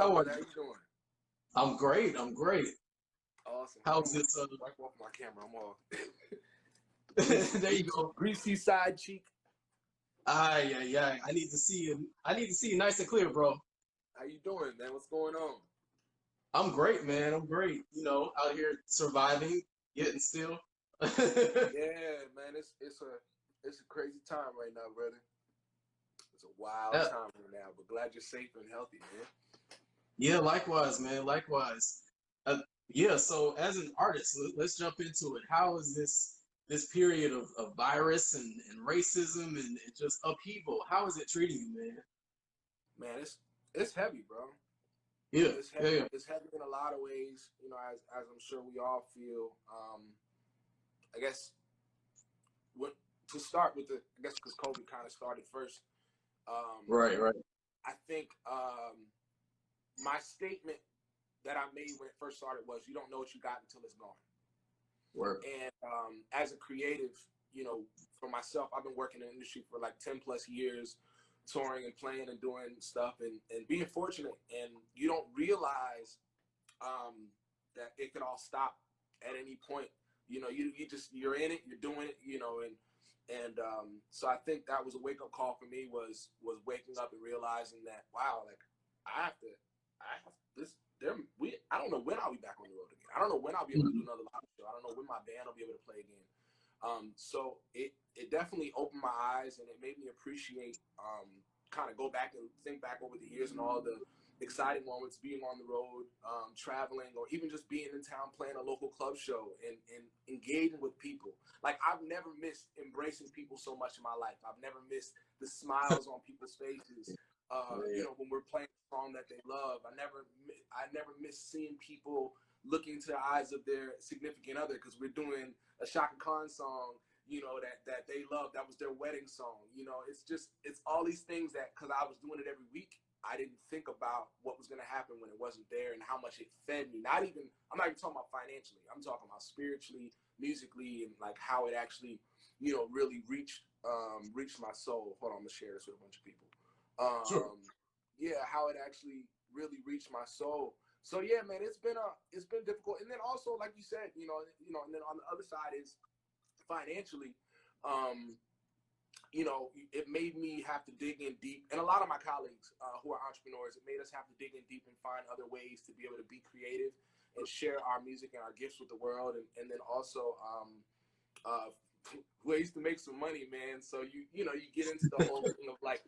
How are Brother, how you? you doing? I'm great. I'm great. Awesome. Hold How's on, this? wipe off my camera. I'm all There you go. greasy side cheek. Yeah, yeah. I need to see you. I need to see you nice and clear, bro. How you doing, man? What's going on? I'm great, man. I'm great. Out here surviving, getting still. Yeah, man, it's a crazy time right now, brother. It's a wild Yeah, time right now, but glad you're safe and healthy, man. yeah. Likewise, man. Likewise. Uh, yeah. So, as an artist, let's jump into it. How is this period of virus and racism and just upheaval? How is it treating you, man? Man, it's heavy, bro. Yeah, It's yeah, heavy. yeah. It's heavy in a lot of ways, as I'm sure we all feel. I guess what to start with I guess because COVID kind of started first. Um, Right, right. I think my statement that I made when it first started was, "You don't know what you got until it's gone." Work. And as a creative, for myself, I've been working in the industry for like 10 plus years, touring and playing and doing stuff and being fortunate. And you don't realize that it could all stop at any point. You're in it, you're doing it, and so I think that was a wake up call for me was waking up and realizing that, wow, like I have this. I don't know when I'll be back on the road again. I don't know when I'll be able to do another live show. I don't know when my band will be able to play again. So it definitely opened my eyes and it made me appreciate, kind of go back and think back over the years and all the exciting moments being on the road, traveling, or even just being in town playing a local club show and engaging with people. Like, I've never missed embracing people so much in my life. I've never missed the smiles on people's faces. Yeah. When we're playing a song that they love, I never miss seeing people looking into the eyes of their significant other because we're doing a Shaka Khan song, that they love. That was their wedding song. It's all these things that, because I was doing it every week, I didn't think about what was going to happen when it wasn't there and how much it fed me. I'm not even talking about financially. I'm talking about spiritually, musically, and like how it actually, really reached my soul. Hold on, I'm gonna share this with a bunch of people. Sure. Yeah, how it actually really reached my soul. So yeah, man, it's been difficult. And then also, like you said, and then on the other side is financially, um, it made me have to dig in deep. And a lot of my colleagues who are entrepreneurs, it made us have to dig in deep and find other ways to be able to be creative and share our music and our gifts with the world. And then also uh, ways to make some money, man. So you get into the whole thing of like,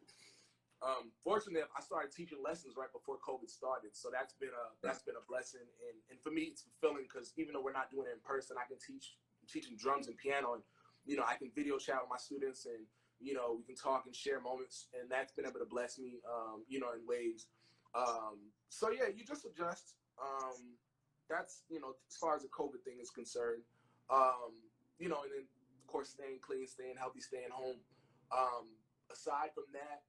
fortunately, I started teaching lessons right before COVID started, so that's been a blessing, and for me, it's fulfilling because even though we're not doing it in person, I can teaching drums and piano, and I can video chat with my students, and we can talk and share moments, and that's been able to bless me, in ways. So yeah, you just adjust. That's as far as the COVID thing is concerned. And then of course staying clean, staying healthy, staying home. Aside from that,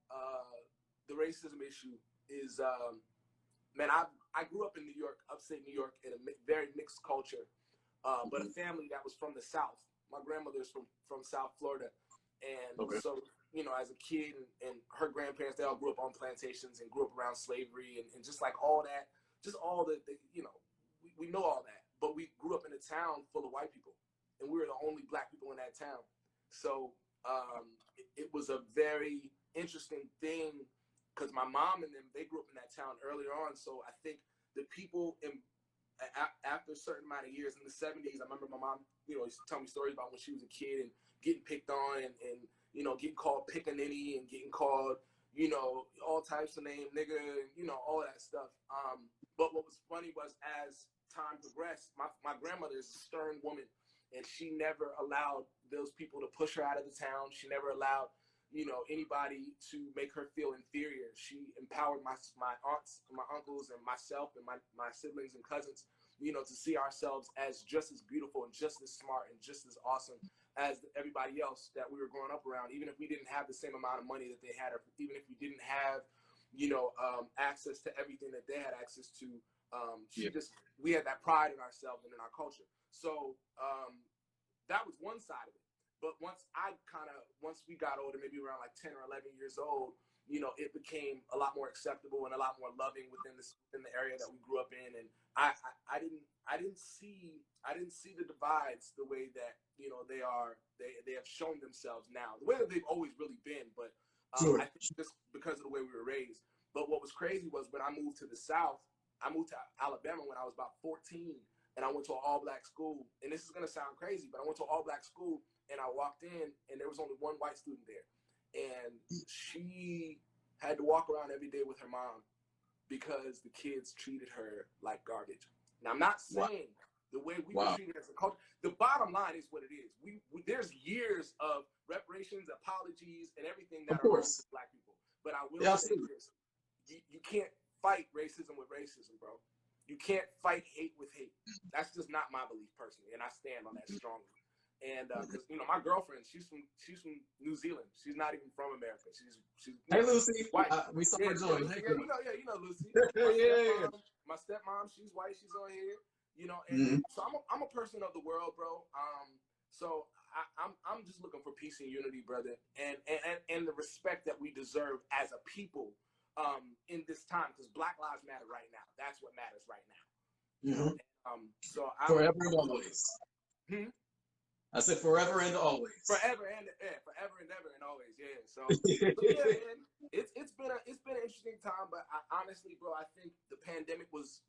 the racism issue is, man, I grew up in New York, upstate New York, in a very mixed culture, but a family that was from the South. My grandmother's from South Florida, and Okay. so as a kid, and her grandparents, they all grew up on plantations and grew up around slavery, and just like all that, just all we know all that, but we grew up in a town full of white people, and we were the only black people in that town. So it was a very interesting thing because my mom and them, they grew up in that town earlier on. So I think the people after a certain amount of years in the 70s, I remember my mom, used to tell me stories about when she was a kid and getting picked on and getting called pickaninny and getting called, all types of names, nigga, and, all that stuff. But what was funny was as time progressed, my grandmother is a stern woman, and she never allowed those people to push her out of the town. She never allowed anybody to make her feel inferior. She empowered my aunts, my uncles, and myself and my siblings and cousins, to see ourselves as just as beautiful and just as smart and just as awesome as everybody else that we were growing up around, even if we didn't have the same amount of money that they had, or even if we didn't have, access to everything that they had access to. Yeah. We had that pride in ourselves and in our culture. So that was one side of it. But once we got older, maybe around like 10 or 11 years old, you know, it became a lot more acceptable and a lot more loving within the area that we grew up in. And I didn't see the divides the way that, you know, they have shown themselves now, the way that they've always really been. But Sure. I think just because of the way we were raised. But what was crazy was when I moved to the South, I moved to Alabama when I was about 14, and I went to an all-black school. And this is gonna sound crazy, but I went to an all-black school, and I walked in, and there was only one white student there, and she had to walk around every day with her mom because the kids treated her like garbage. Now, I'm not saying the way we were treated as a culture. The bottom line is what it is. We there's years of reparations, apologies, and everything that are wrong to Black people. But I will say this: you can't fight racism with racism, bro. You can't fight hate with hate. That's just not my belief personally, and I stand on that strongly. And because you know, my girlfriend, she's from New Zealand. She's not even from America. She's hey Lucy, white. We saw her join. You know Lucy. My stepmom, she's white. She's on here. You know, and so I'm a person of the world, bro. So I'm just looking for peace and unity, brother, and the respect that we deserve as a people in this time, because Black Lives Matter right now. That's what matters right now. You know? So forever and always. I said forever and always. Forever and ever and always. Yeah. So yeah, man, it's been an interesting time, but honestly, bro, I think the pandemic was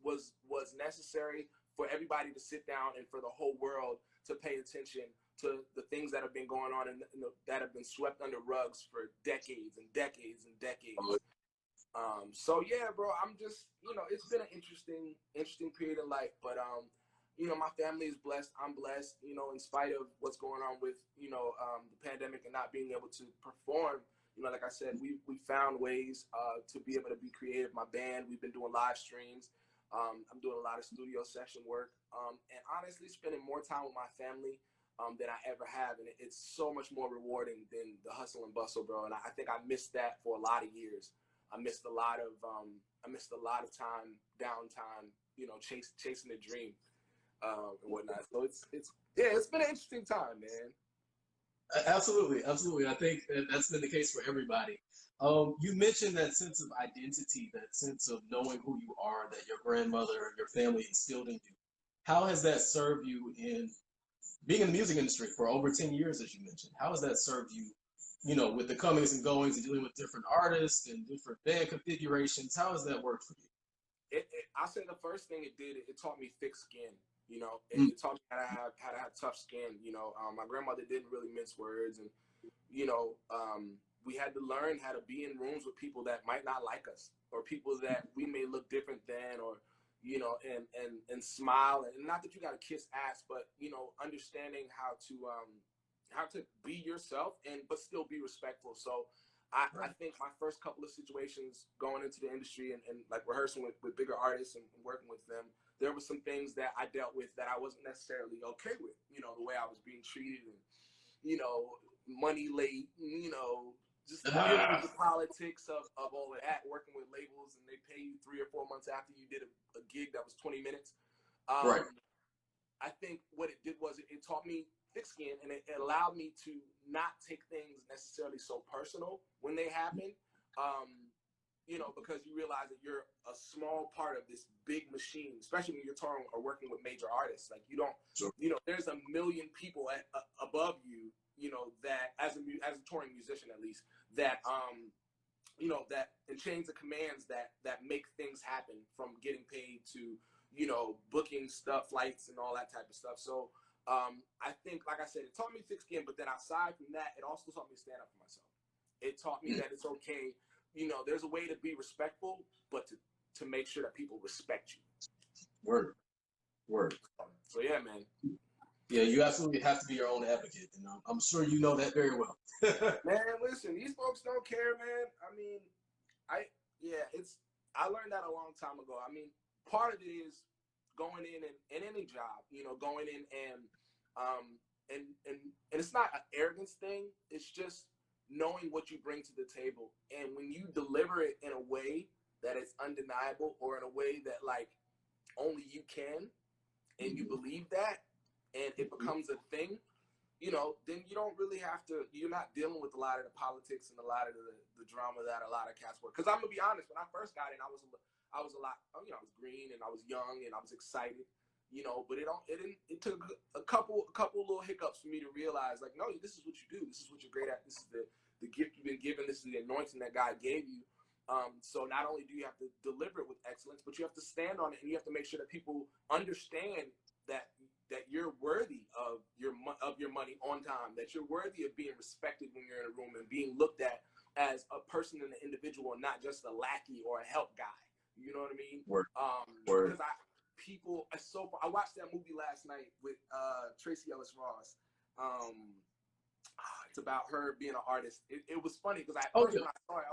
necessary for everybody to sit down and for the whole world to pay attention to the things that have been going on and that have been swept under rugs for decades and decades and decades. So yeah, bro, I'm just, you know, it's been an interesting period of life, but you know, my family is blessed. I'm blessed, you know, in spite of what's going on with, you know, the pandemic and not being able to perform. You know, like I said, we found ways to be able to be creative. My band, we've been doing live streams. I'm doing a lot of studio session work, and honestly, spending more time with my family than I ever have, and it's so much more rewarding than the hustle and bustle, bro. And I think I missed that for a lot of years. I missed a lot of time, downtime, you know, chasing a dream. And whatnot. So it's been an interesting time, man. Absolutely. I think that's been the case for everybody. You mentioned that sense of identity, that sense of knowing who you are, that your grandmother and your family instilled in you. How has that served you in being in the music industry for over 10 years, as you mentioned? How has that served you, you know, with the comings and goings and dealing with different artists and different band configurations? How has that worked for you? I say the first thing it did, it taught me thick skin. You know, it taught me how to have tough skin. You know, my grandmother didn't really mince words, and you know, we had to learn how to be in rooms with people that might not like us, or people that we may look different than, or you know, and smile. And not that you got to kiss ass, but you know, understanding how to be yourself but still be respectful. So I think my first couple of situations going into the industry and like rehearsing with bigger artists and working with them, there were some things that I dealt with that I wasn't necessarily okay with, you know, the way I was being treated and, you know, money late, you know, just the politics of all of that, working with labels and they pay you 3 or 4 months after you did a gig that was 20 minutes. I think what it did was it taught me thick skin, and it allowed me to not take things necessarily so personal when they happen. You know, because you realize that you're a small part of this big machine, especially when you're touring or working with major artists. Like you don't, you know, there's a million people above you, you know, that as a touring musician, at least, that, you know, that in chains of commands that make things happen, from getting paid to, you know, booking stuff, flights and all that type of stuff. So I think, like I said, it taught me thick skin, but then aside from that, it also taught me to stand up for myself. It taught me that it's okay. You know, there's a way to be respectful, but to make sure that people respect you. Word. So yeah, man. Yeah, you absolutely have to be your own advocate, and I'm sure you know that very well. Man, listen, these folks don't care, man. I mean, I learned that a long time ago. I mean, part of it is going in any job, you know, going in and it's not an arrogance thing. It's just knowing what you bring to the table, and when you deliver it in a way that is undeniable, or in a way that like only you can, and you believe that, and it becomes a thing, then you don't really have to. You're not dealing with a lot of the politics and a lot of the drama that a lot of cats work. Because I'm gonna be honest, when I first got in, I was a lot. I was green and I was young and I was excited. But it took a couple little hiccups for me to realize, like, no, this is what you do. This is what you're great at. This is the gift you've been given. This is the anointing that God gave you. So not only do you have to deliver it with excellence, but you have to stand on it, and you have to make sure that people understand that you're worthy of your money on time, that you're worthy of being respected when you're in a room and being looked at as a person and an individual and not just a lackey or a help guy. You know what I mean? Word. Because I watched that movie last night with Tracy Ellis Ross. It's about her being an artist. It was funny because when I saw it,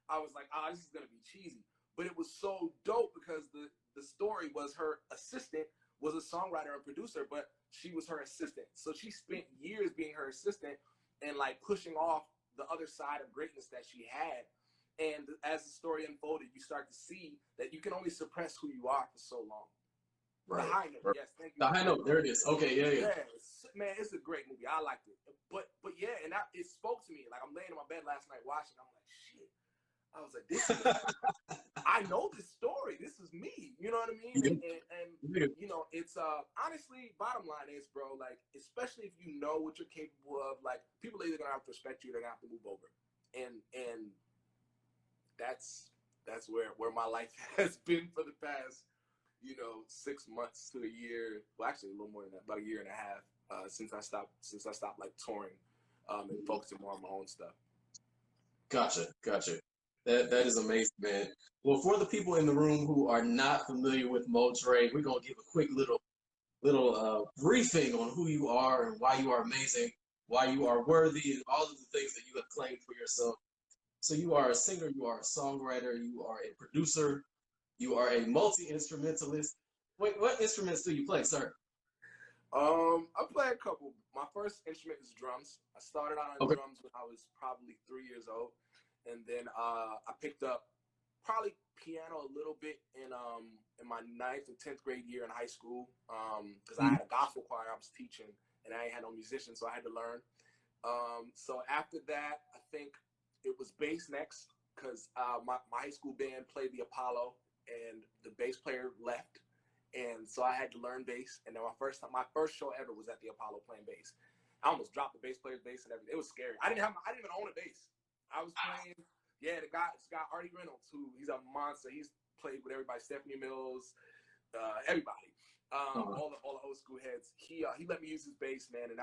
I was like, this is gonna be cheesy. But it was so dope because the story was her assistant was a songwriter and producer, but she was her assistant. So she spent years being her assistant and like pushing off the other side of greatness that she had. And as the story unfolded, you start to see that you can only suppress who you are for so long. Right. The High Note, yes, thank you. The High Note, there it is. Okay, yeah. Man, it's a great movie. I liked it. But yeah, and it spoke to me. Like, I'm laying in my bed last night watching. I'm like, shit. I was like, this is, I know this story. This is me. You know what I mean? And it's honestly, bottom line is, bro, like, especially if you know what you're capable of, like, people are either gonna have to respect you, they're gonna have to move over. And that's where my life has been for the past 6 months to a year. Well, actually a little more than that, about a year and a half since I stopped like touring and focusing more on my own stuff. Gotcha. That is amazing, man. Well, for the people in the room who are not familiar with MoDre, we're gonna give a quick little briefing on who you are and why you are amazing, why you are worthy, and all of the things that you have claimed for yourself. So you are a singer, you are a songwriter, you are a producer, you are a multi-instrumentalist. Wait, what instruments do you play, sir? I play a couple. My first instrument is drums. I started out on drums when I was probably 3 years old. And then I picked up probably piano a little bit in my 9th and 10th grade year in high school because I had a gospel choir I was teaching, and I ain't had no musician, so I had to learn. So after that, I think it was bass next because my high school band played the Apollo, and the bass player left, and so I had to learn bass. And then my first show ever was at the Apollo playing bass. I almost dropped the bass player's bass and everything. It was scary. I didn't even own a bass. I was playing, this guy Artie Reynolds, he's a monster. He's played with everybody, Stephanie Mills, everybody, all the old school heads. He let me use his bass, man, and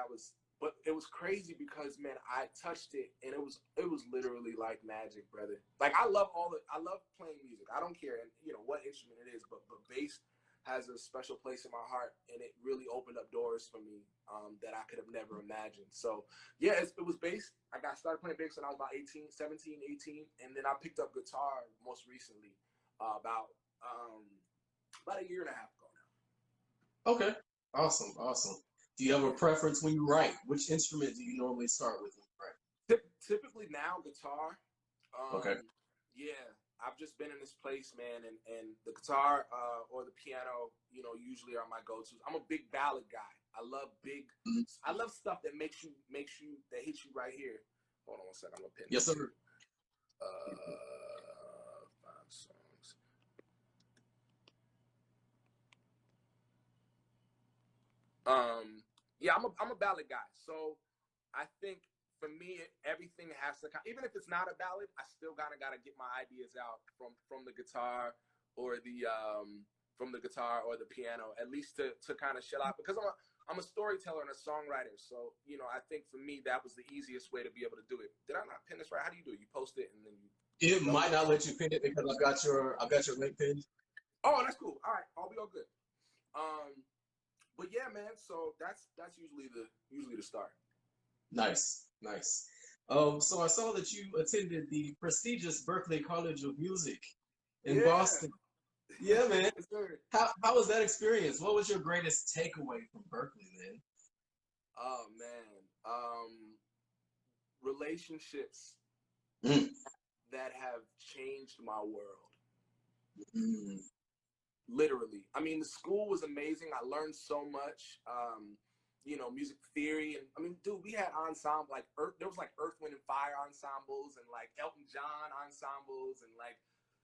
but it was crazy because, man, I touched it and it was literally like magic, brother. Like, I love playing music. I don't care, what instrument it is, but bass has a special place in my heart, and it really opened up doors for me that I could have never imagined. So yeah, it was bass. I started playing bass when I was about 17, 18, and then I picked up guitar most recently about a year and a half ago now. Okay, awesome. Do you have a preference when you write? Which instrument do you normally start with when you write? Typically now, guitar. Okay. Yeah, I've just been in this place, man, and the guitar or the piano, usually are my go-tos. I'm a big ballad guy. I love I love stuff that that hits you right here. Hold on one second, I'm gonna pin. Yes, sir. 5 songs. Yeah, I'm a ballad guy. So I think for me, everything has to, even if it's not a ballad, I still gotta get my ideas out from the guitar or the piano, at least to kind of shell out, because I'm a storyteller and a songwriter. So, I think for me, that was the easiest way to be able to do it. Did I not pin this right? How do you do it? You post it and then you... It might not let you pin it because I've got your link pinned. Oh, that's cool. All right, I'll be all good. But yeah, man. So that's usually the start. Nice. So I saw that you attended the prestigious Berklee College of Music in Boston. Yeah, man. How was that experience? What was your greatest takeaway from Berklee, man? Oh man, relationships that have changed my world. Literally. I mean, the school was amazing. I learned so much. you know, music theory. And I mean, dude, we had ensemble like there was like Earth, Wind and Fire ensembles and like Elton John ensembles and like,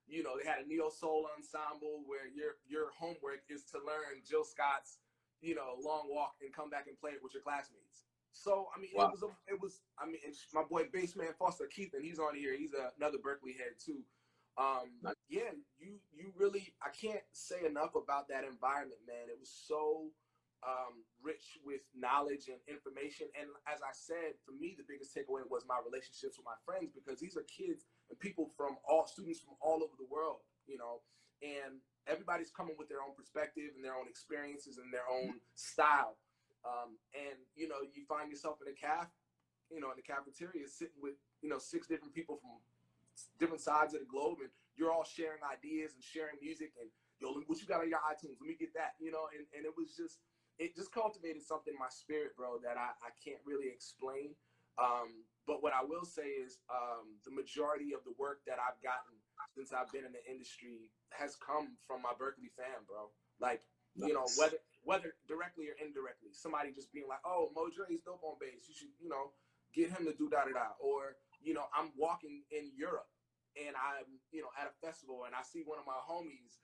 you know, they had a neo soul ensemble where your homework is to learn Jill Scott's, you know, Long Walk and come back and play it with your classmates. So I mean, Wow. it was. I mean, my boy bassman Foster Keith, and he's on here. He's another Berklee head too. Yeah, you really, I can't say enough about that environment, man. It was so rich with knowledge and information. And as I said, for me, the biggest takeaway was my relationships with my friends, because these are kids and people from students from all over the world, you know, and everybody's coming with their own perspective and their own experiences and their own style. And, you know, you find yourself in a in the cafeteria sitting with, you know, 6 different people from different sides of the globe, and you're all sharing ideas and sharing music, and yo, what you got on your iTunes? Let me get that, you know, and it just cultivated something in my spirit, bro, that I can't really explain. But what I will say is the majority of the work that I've gotten since I've been in the industry has come from my Berklee fam, bro. Like, you know, whether directly or indirectly, somebody just being like, oh, MoDre is dope on bass, you should, you know, get him to do da-da-da. Or, you know, I'm walking in Europe and I'm, you know, at a festival and I see one of my homies,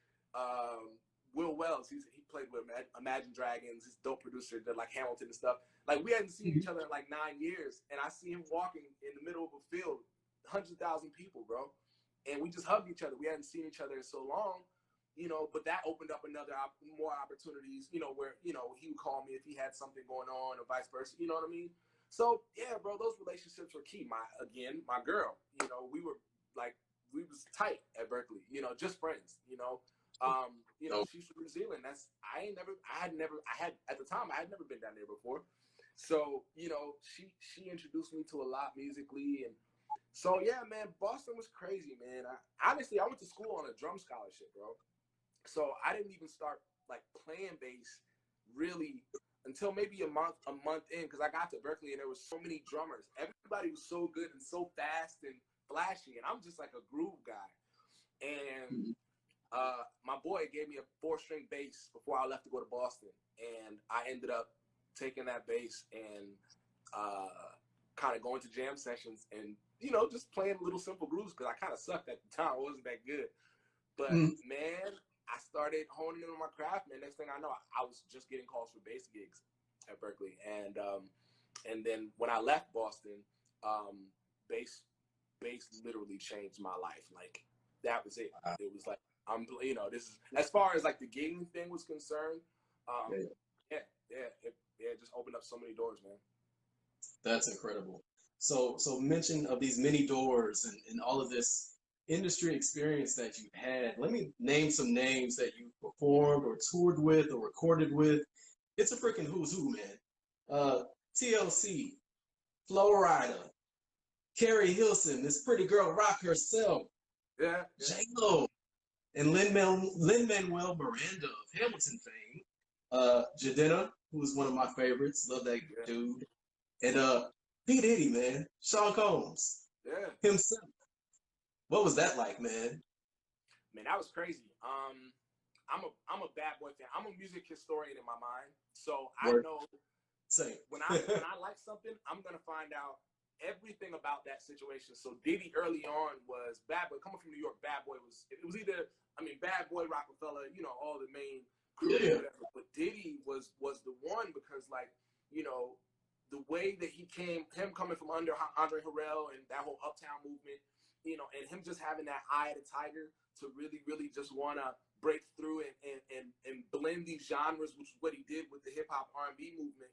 Will Wells, he played with Imagine Dragons, he's a dope producer, did like Hamilton and stuff. Like, we hadn't seen each other in like 9 years, and I see him walking in the middle of a field, 100,000 people, bro. And we just hugged each other. We hadn't seen each other in so long, you know, but that opened up more opportunities, you know, where, you know, he would call me if he had something going on or vice versa, you know what I mean? So yeah, bro, those relationships were key. My girl, you know, we was tight at Berklee, you know, just friends, you know. You know, she's from New Zealand. At the time I had never been down there before. So, you know, she introduced me to a lot musically. And so yeah, man, Boston was crazy, man. Honestly, I went to school on a drum scholarship, bro. So I didn't even start like playing bass really until maybe a month in, because I got to Berklee and there were so many drummers. Everybody was so good and so fast and flashy, and I'm just like a groove guy. And my boy gave me a 4-string bass before I left to go to Boston, and I ended up taking that bass and kind of going to jam sessions and, you know, just playing little simple grooves, because I kind of sucked at the time. I wasn't that good. But man, I started honing in on my craft, man. Next thing I know, I was just getting calls for bass gigs at Berklee. And then when I left Boston, bass literally changed my life. Like, that was it. It was like, you know, this is, as far as like the gigging thing was concerned, it just opened up so many doors, man. That's incredible. So mention of these many doors and all of this industry experience that you had. Let me name some names that you performed or toured with or recorded with. It's a freaking who's who, man. TLC, Flo Rida, Carrie Hilson, this pretty girl rock herself, Yeah. J-Lo, and Lin-Manuel Miranda of Hamilton fame, Jadena, who's one of my favorites, love that dude, and P. Diddy, man, Sean Combs, himself. What was that like, man? Man, that was crazy. I'm a bad boy fan. I'm a music historian in my mind, so I know when I like something, I'm gonna find out everything about that situation. So Diddy early on was Bad Boy. Coming from New York, Bad Boy was either, I mean, Bad Boy, Rockefeller, you know, all the main crew, whatever. But Diddy was the one, because, like, you know, the way that he came, him coming from under Andre Harrell and that whole Uptown movement, you know, and him just having that eye of the tiger to really, really just want to break through and blend these genres, which is what he did with the hip hop R&B movement,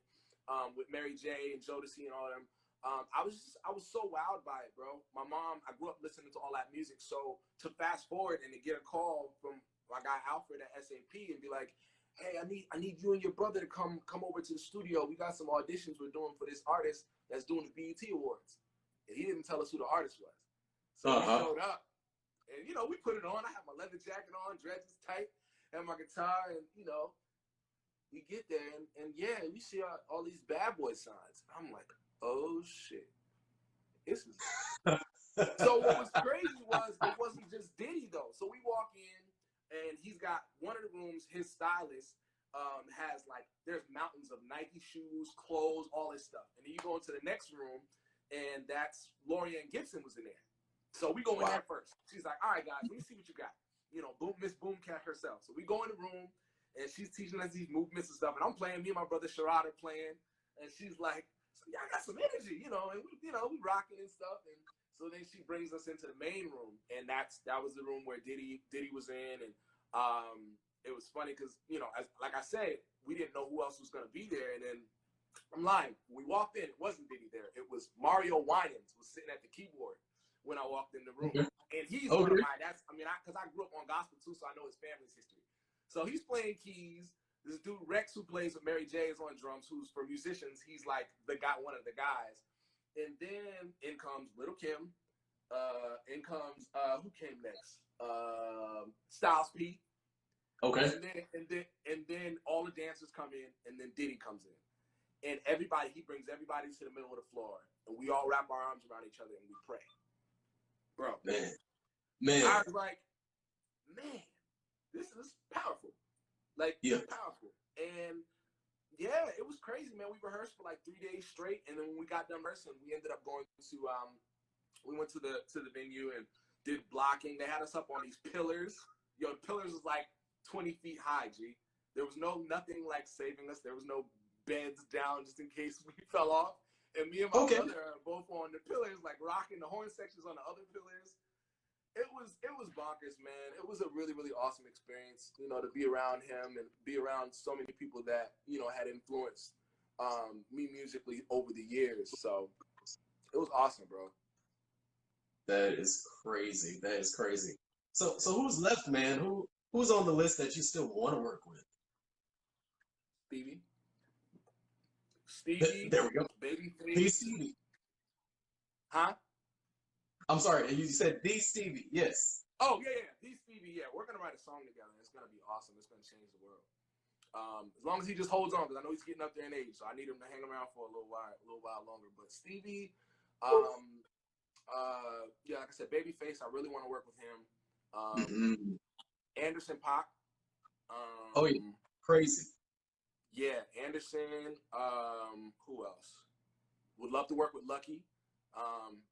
with Mary J and Jodeci and all them. I was so wowed by it, bro. My mom, I grew up listening to all that music, so to fast forward and to get a call from my guy Alfred at SAP and be like, hey, I need you and your brother to come over to the studio. We got some auditions we're doing for this artist that's doing the BET Awards. And he didn't tell us who the artist was. So we showed up, and, you know, we put it on. I had my leather jacket on, dreads tight, and my guitar, and, you know, we get there, and yeah, we see all these Bad Boy signs. I'm like, oh, shit. This is... So what was crazy was it wasn't just Diddy, though. So we walk in, and he's got one of the rooms, his stylist, has like, there's mountains of Nike shoes, clothes, all this stuff. And then you go into the next room, and that's Lorianne Gibson was in there. So we go in there first. She's like, all right, guys, let me see what you got. You know, Miss Boomcat herself. So we go in the room, and she's teaching us these movements and stuff. And I'm playing, me and my brother Sharad are playing. And she's like, so y'all got some energy, you know, and we rocking and stuff. And so then she brings us into the main room, and that was the room where Diddy was in. And it was funny because, you know, like I said, we didn't know who else was going to be there. And then I'm lying. When we walked in, it wasn't Diddy there. It was Mario Winans was sitting at the keyboard when I walked in the room. And he's one of my, because I grew up on gospel too, so I know his family's history. So he's playing keys. This dude Rex, who plays with Mary J, is on drums. Who's, for musicians, he's like one of the guys. And then in comes Little Kim. In comes who came next? Styles P. Okay. And then all the dancers come in, and then Diddy comes in, and he brings everybody to the middle of the floor, and we all wrap our arms around each other and we pray, bro. Man, I was like, man, this is powerful. Like, powerful. And yeah, it was crazy, man. We rehearsed for like 3 days straight, and then when we got done rehearsing, we ended up going to we went to the venue and did blocking. They had us up on these pillars. Yo, the pillars was like 20 feet high, G. There was nothing like saving us. There was no beds down just in case we fell off. And me and my brother are both on the pillars, like rocking the horn sections on the other pillars. It was bonkers, man. It was a really, really awesome experience, you know, to be around him and be around so many people that, you know, had influenced me musically over the years. So it was awesome, bro. That is crazy. That is crazy. So who's left, man? Who's on the list that you still want to work with? Stevie. There we go. Babyface. Stevie. Huh? I'm sorry, you said the Stevie, yes. Oh, yeah, the Stevie, yeah. We're going to write a song together. It's going to be awesome. It's going to change the world. As long as he just holds on, because I know he's getting up there in age, so I need him to hang around for a little while longer. But Stevie, yeah, like I said, Babyface, I really want to work with him. Anderson .Paak. Oh, yeah, crazy. Yeah, Anderson. Who else? Would love to work with Lucky.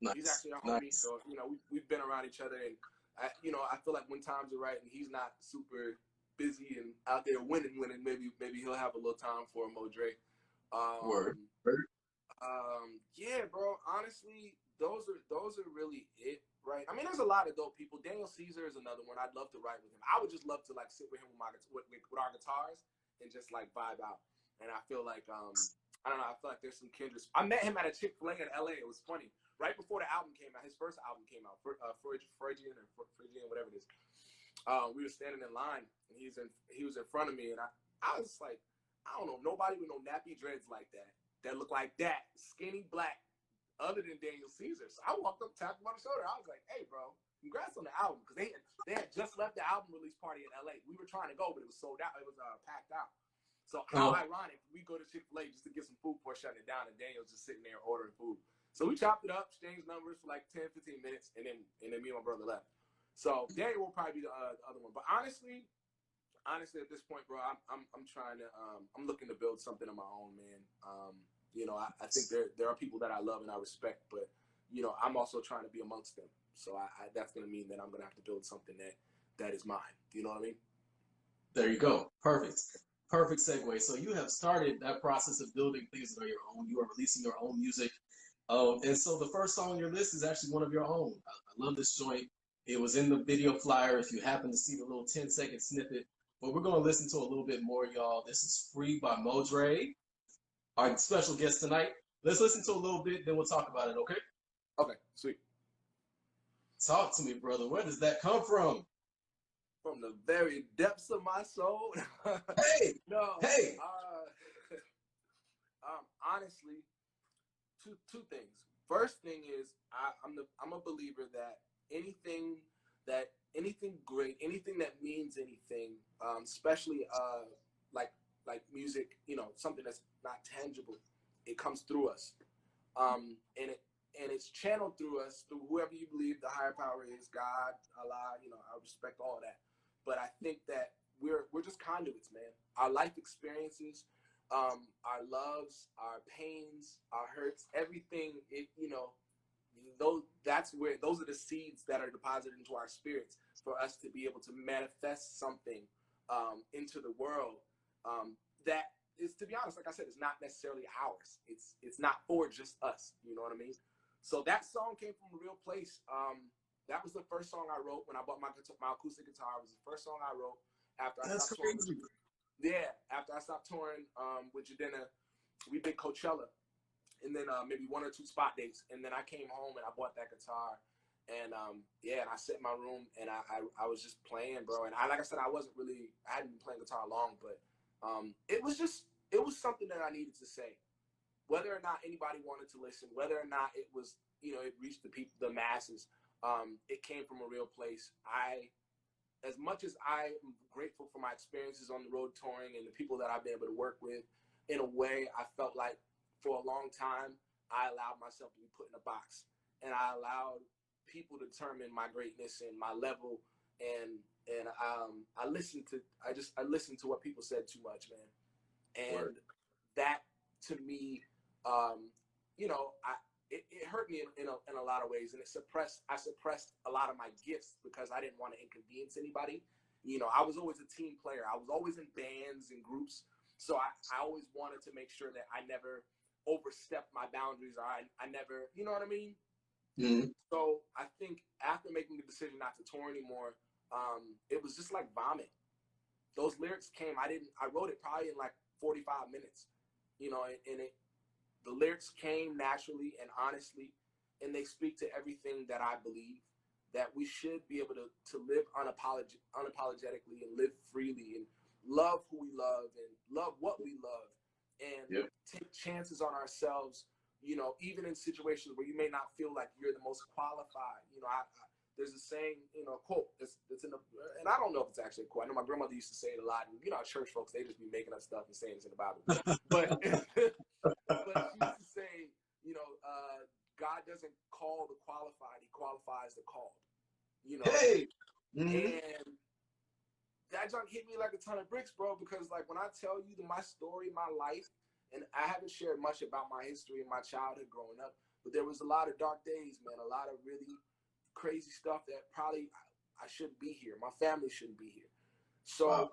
Nice. He's actually our homie, so you know we've been around each other, and I feel like when times are right and he's not super busy and out there winning, maybe he'll have a little time for a MoDre. Word. Yeah, bro. Honestly, those are really it, right? I mean, there's a lot of dope people. Daniel Caesar is another one. I'd love to write with him. I would just love to like sit with him with our guitars and just like vibe out. And I feel like I don't know. I feel like there's some kindred. I met him at a Chick-fil-A in LA. It was funny. Right before the album came out, his first album came out, Phrygian, whatever it is. We were standing in line, and he was in front of me, and I was like, I don't know, nobody with no nappy dreads like that looked like that, skinny black, other than Daniel Caesar. So I walked up, tapped him on the shoulder. I was like, hey, bro, congrats on the album, because they had just left the album release party in LA. We were trying to go, but it was sold out. It was packed out. So how ironic, we go to Chick-fil-A just to get some food before shutting it down, and Daniel's just sitting there ordering food. So we chopped it up, exchanged numbers for like 10, 15 minutes, and then me and my brother left. So Daniel will probably be the other one. But honestly, at this point, bro, I'm trying to I'm looking to build something of my own, man. You know, I think there are people that I love and I respect, but you know, I'm also trying to be amongst them. So that's gonna mean that I'm gonna have to build something that is mine. Do you know what I mean? There you go. Perfect segue. So you have started that process of building things that are your own. You are releasing your own music. And so the first song on your list is actually one of your own. I love this joint. It was in the video flyer if you happen to see the little 10-second snippet. But we're going to listen to a little bit more, y'all. This is Free by MoDre, our special guest tonight. Let's listen to a little bit, then we'll talk about it, okay? Okay, sweet. Talk to me, brother. Where does that come from? From the very depths of my soul. Hey! No. Hey! Honestly, two things. First thing is I'm a believer that anything great, anything that means anything, especially like music, you know, something that's not tangible, it comes through us, and it's channeled through us through whoever you believe the higher power is, God, Allah. You know, I respect all of that, but I think that we're just conduits, man. Our life experiences, our loves, our pains, our hurts, everything. Those are the seeds that are deposited into our spirits for us to be able to manifest something into the world that is, to be honest, like I said, it's not necessarily ours. It's not for just us. You know what I mean? So that song came from a real place. That was the first song I wrote when I bought my acoustic guitar. It was the first song I wrote after I stopped touring. Yeah, after I stopped touring with Jadena, we did Coachella, and then maybe 1 or 2 spot dates, and then I came home and I bought that guitar, and and I sat in my room and I was just playing, bro. And like I said, I hadn't been playing guitar long, but it was something that I needed to say, whether or not anybody wanted to listen, whether or not it was, it reached the people, the masses. It came from a real place. As much as I am grateful for my experiences on the road touring and the people that I've been able to work with, in a way, I felt like for a long time, I allowed myself to be put in a box, and I allowed people to determine my greatness and my level. And I listened to what people said too much, man. And Word. That to me, it hurt me in a lot of ways, and I suppressed a lot of my gifts because I didn't want to inconvenience anybody. I was always a team player. I was always in bands and groups, so I always wanted to make sure that I never overstepped my boundaries, or I never, you know what I mean? Mm-hmm. So I think after making the decision not to tour anymore, it was just like vomit. Those lyrics came. I wrote it probably in like 45 minutes, and the lyrics came naturally and honestly, and they speak to everything that I believe, that we should be able to live unapologetically and live freely and love who we love and love what we love, and take chances on ourselves, even in situations where you may not feel like you're the most qualified. There's a saying, quote, it's in the, and I don't know if it's actually a quote. I know my grandmother used to say it a lot, and church folks, they just be making up stuff and saying it's in the Bible. But but she used to say, God doesn't call the qualified; He qualifies the called. Hey, and that junk hit me like a ton of bricks, bro. Because like when I tell you my story, my life, and I haven't shared much about my history and my childhood growing up, but there was a lot of dark days, man. A lot of really crazy stuff that probably I shouldn't be here. My family shouldn't be here. So wow.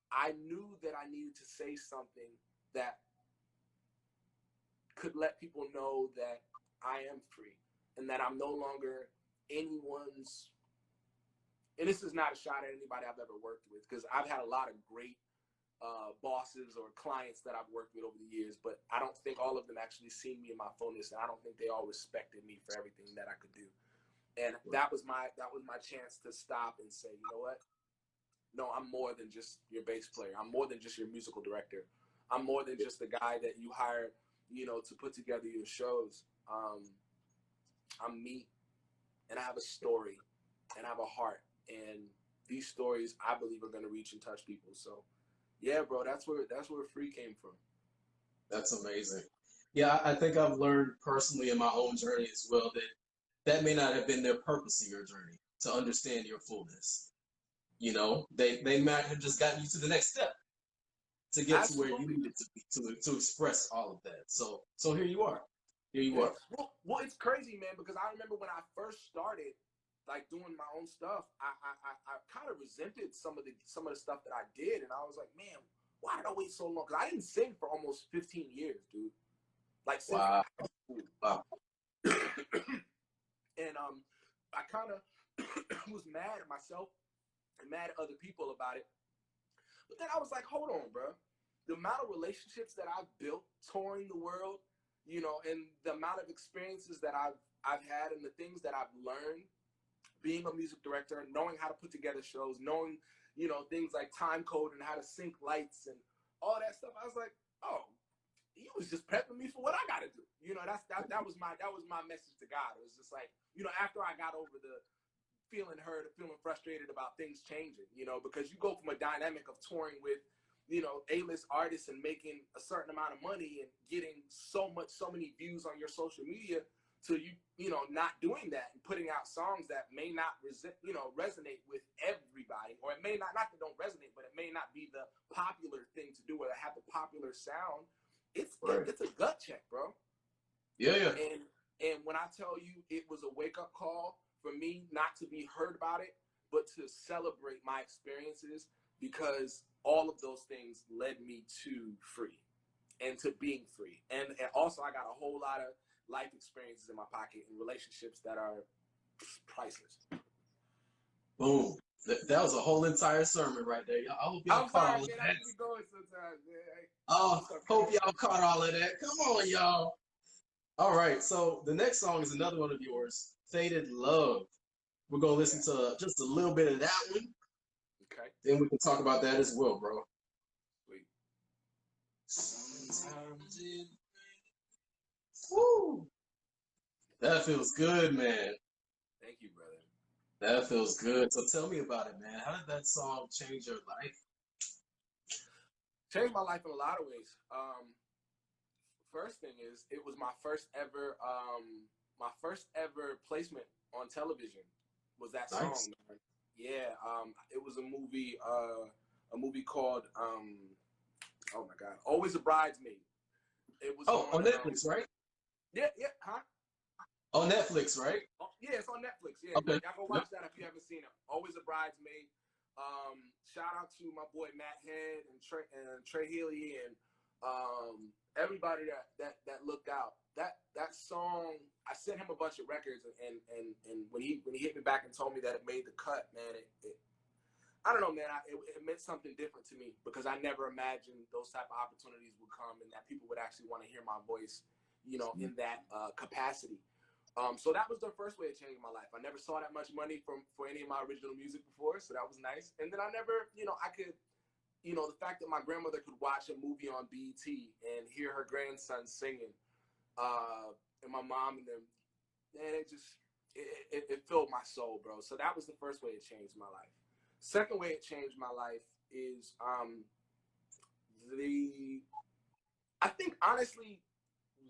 I knew that I needed to say something that could let people know that I am free and that I'm no longer anyone's. And this is not a shot at anybody I've ever worked with, because I've had a lot of great bosses or clients that I've worked with over the years, but I don't think all of them actually seen me in my fullness, and I don't think they all respected me for everything that I could do. And that was my chance to stop and say, you know what? No, I'm more than just your bass player. I'm more than just your musical director. I'm more than just the guy that you hire, to put together your shows. I'm me, and I have a story, and I have a heart, and these stories I believe are going to reach and touch people. So, yeah, bro, that's where free came from. That's amazing. Yeah, I think I've learned personally in my own journey as well that may not have been their purpose in your journey, to understand your fullness. They might have just gotten you to the next step to get Absolutely. To where you needed to be to express all of that. So here you are. Here you are. Well, it's crazy, man, because I remember when I first started, like doing my own stuff, I kind of resented some of the stuff that I did, and I was like, man, why did I wait so long? Because I didn't sing for almost 15 years, dude. Like since wow. And I kind of was mad at myself and mad at other people about it. But then I was like, hold on, bro. The amount of relationships that I've built touring the world, and the amount of experiences that I've had and the things that I've learned being a music director, knowing how to put together shows, knowing, things like time code and how to sync lights and all that stuff. I was like, oh, he was just prepping me for what I got to do. That was my message to God. It was just like, after I got over the feeling hurt, feeling frustrated about things changing, because you go from a dynamic of touring with, A-list artists and making a certain amount of money and getting so many views on your social media to not doing that and putting out songs that may not resonate with everybody, or it may not that don't resonate, but it may not be the popular thing to do or have the popular sound. It's a gut check, bro. Yeah. And when I tell you it was a wake up call for me, not to be heard about it, but to celebrate my experiences, because all of those things led me to free and to being free. And also I got a whole lot of life experiences in my pocket and relationships that are priceless. Boom. That was a whole entire sermon right there. I hope y'all caught all of that. I be going sometimes, man. Hope y'all caught all of that. Come on, y'all. All right, so the next song is another one of yours, Faded Love. We're going to listen to just a little bit of that one. Okay. Then we can talk about that as well, bro. Sweet. Sometimes it Woo! That feels good, man. Thank you, brother. That feels good. So tell me about it, man. How did that song change your life? Changed my life in a lot of ways. First thing is, it was my first ever placement on television. Was that song? Nice. Man. Yeah. It was a movie called oh my God, Always a Bridesmaid. It was on Netflix, right? Yeah, huh? On Netflix, right? Oh, yeah, it's on Netflix. Yeah, okay. Y'all go watch that if you haven't seen it. Always a Bridesmaid. Shout out to my boy Matt Head and Trey Healy and everybody that looked out. That song, I sent him a bunch of records, and when he hit me back and told me that it made the cut, man, I don't know, man. It meant something different to me, because I never imagined those type of opportunities would come and that people would actually want to hear my voice, in that capacity. So that was the first way of changing my life. I never saw that much money for any of my original music before, so that was nice. And then I never, I could, the fact that my grandmother could watch a movie on BET and hear her grandson singing, and my mom and them, man, it filled my soul, bro. So that was the first way it changed my life. Second way it changed my life is I think honestly,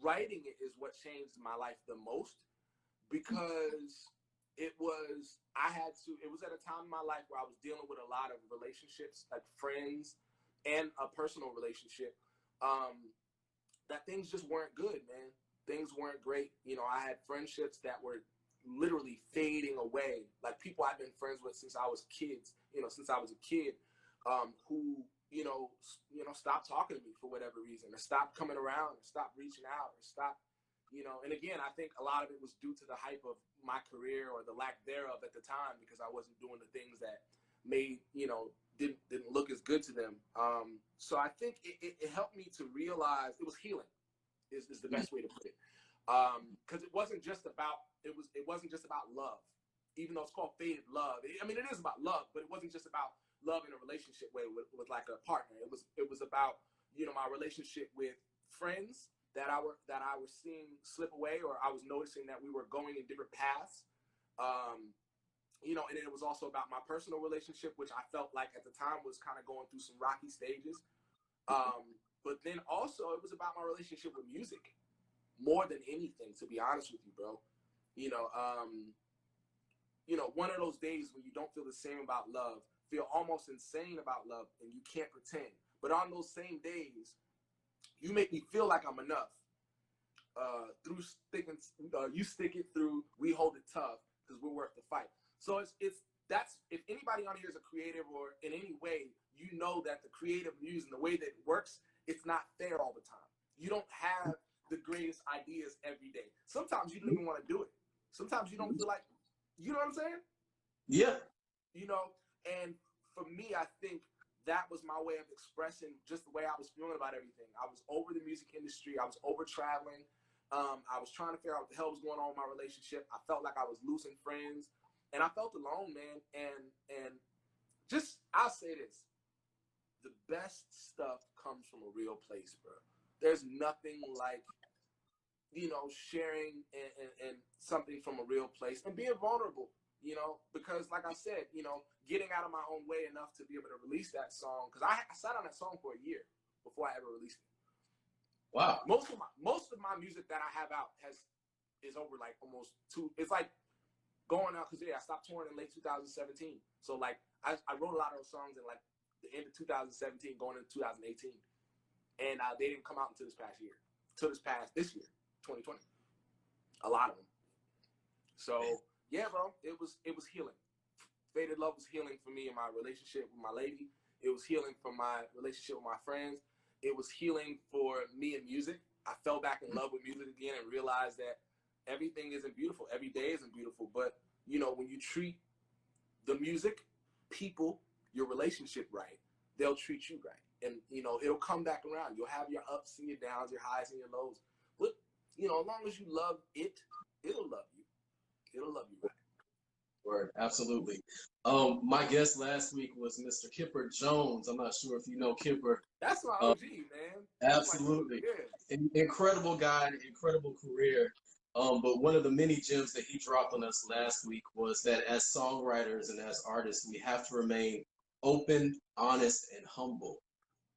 writing it is what changed my life the most, because it was at a time in my life where I was dealing with a lot of relationships, like friends and a personal relationship, that things just weren't good, man. Things weren't great. I had friendships that were literally fading away, like people I've been friends with since I was a kid, who stopped talking to me for whatever reason, or stopped coming around, or stopped reaching out, or stopped, and again, I think a lot of it was due to the hype of my career, or the lack thereof at the time, because I wasn't doing the things that made, didn't look as good to them. So I think it helped me to realize it was healing is the best way to put it. Because it wasn't just about love, even though it's called Faded Love. It is about love, but it wasn't just about love in a relationship way with like a partner. It was about my relationship with friends that I was seeing slip away, or I was noticing that we were going in different paths. And it was also about my personal relationship, which I felt like at the time was kind of going through some rocky stages. But then also it was about my relationship with music more than anything, to be honest with you, bro. One of those days when you don't feel the same about love, feel almost insane about love, and you can't pretend. But on those same days, you make me feel like I'm enough. Through sticking, you stick it through, we hold it tough, because we're worth the fight. So that's if anybody on here is a creative, or in any way, that the creative muse and the way that it works, it's not fair all the time. You don't have the greatest ideas every day. Sometimes you don't even want to do it. Sometimes you don't feel like, you know what I'm saying? Yeah. And for me, I think that was my way of expressing just the way I was feeling about everything. I was over the music industry. I was over traveling. I was trying to figure out what the hell was going on in my relationship. I felt like I was losing friends, and I felt alone, man. And just, I'll say this. The best stuff comes from a real place, bro. There's nothing like, sharing and something from a real place and being vulnerable, because like I said, getting out of my own way enough to be able to release that song. Cause I sat on that song for a year before I ever released it. Wow. Most of my music that I have out has is over like almost two. It's like going out because I stopped touring in late 2017. So like I wrote a lot of those songs in like the end of 2017, going into 2018, and they didn't come out until this past year, this year, 2020. A lot of them. So yeah, bro, it was healing. Faded Love was healing for me in my relationship with my lady. It was healing for my relationship with my friends. It was healing for me and music. I fell back in love with music again and realized that everything isn't beautiful. Every day isn't beautiful. But, you know, when you treat the music, people, your relationship right, they'll treat you right. And, you know, it'll come back around. You'll have your ups and your downs, your highs and your lows. But, you know, as long as you love it, it'll love you. It'll love you right. Word, absolutely. My guest last week was Mr. Kipper Jones. I'm not sure if you know Kipper. That's my OG, man. Absolutely. Incredible guy, incredible career. But one of the many gems that he dropped on us last week was that as songwriters and as artists, we have to remain open, honest, and humble.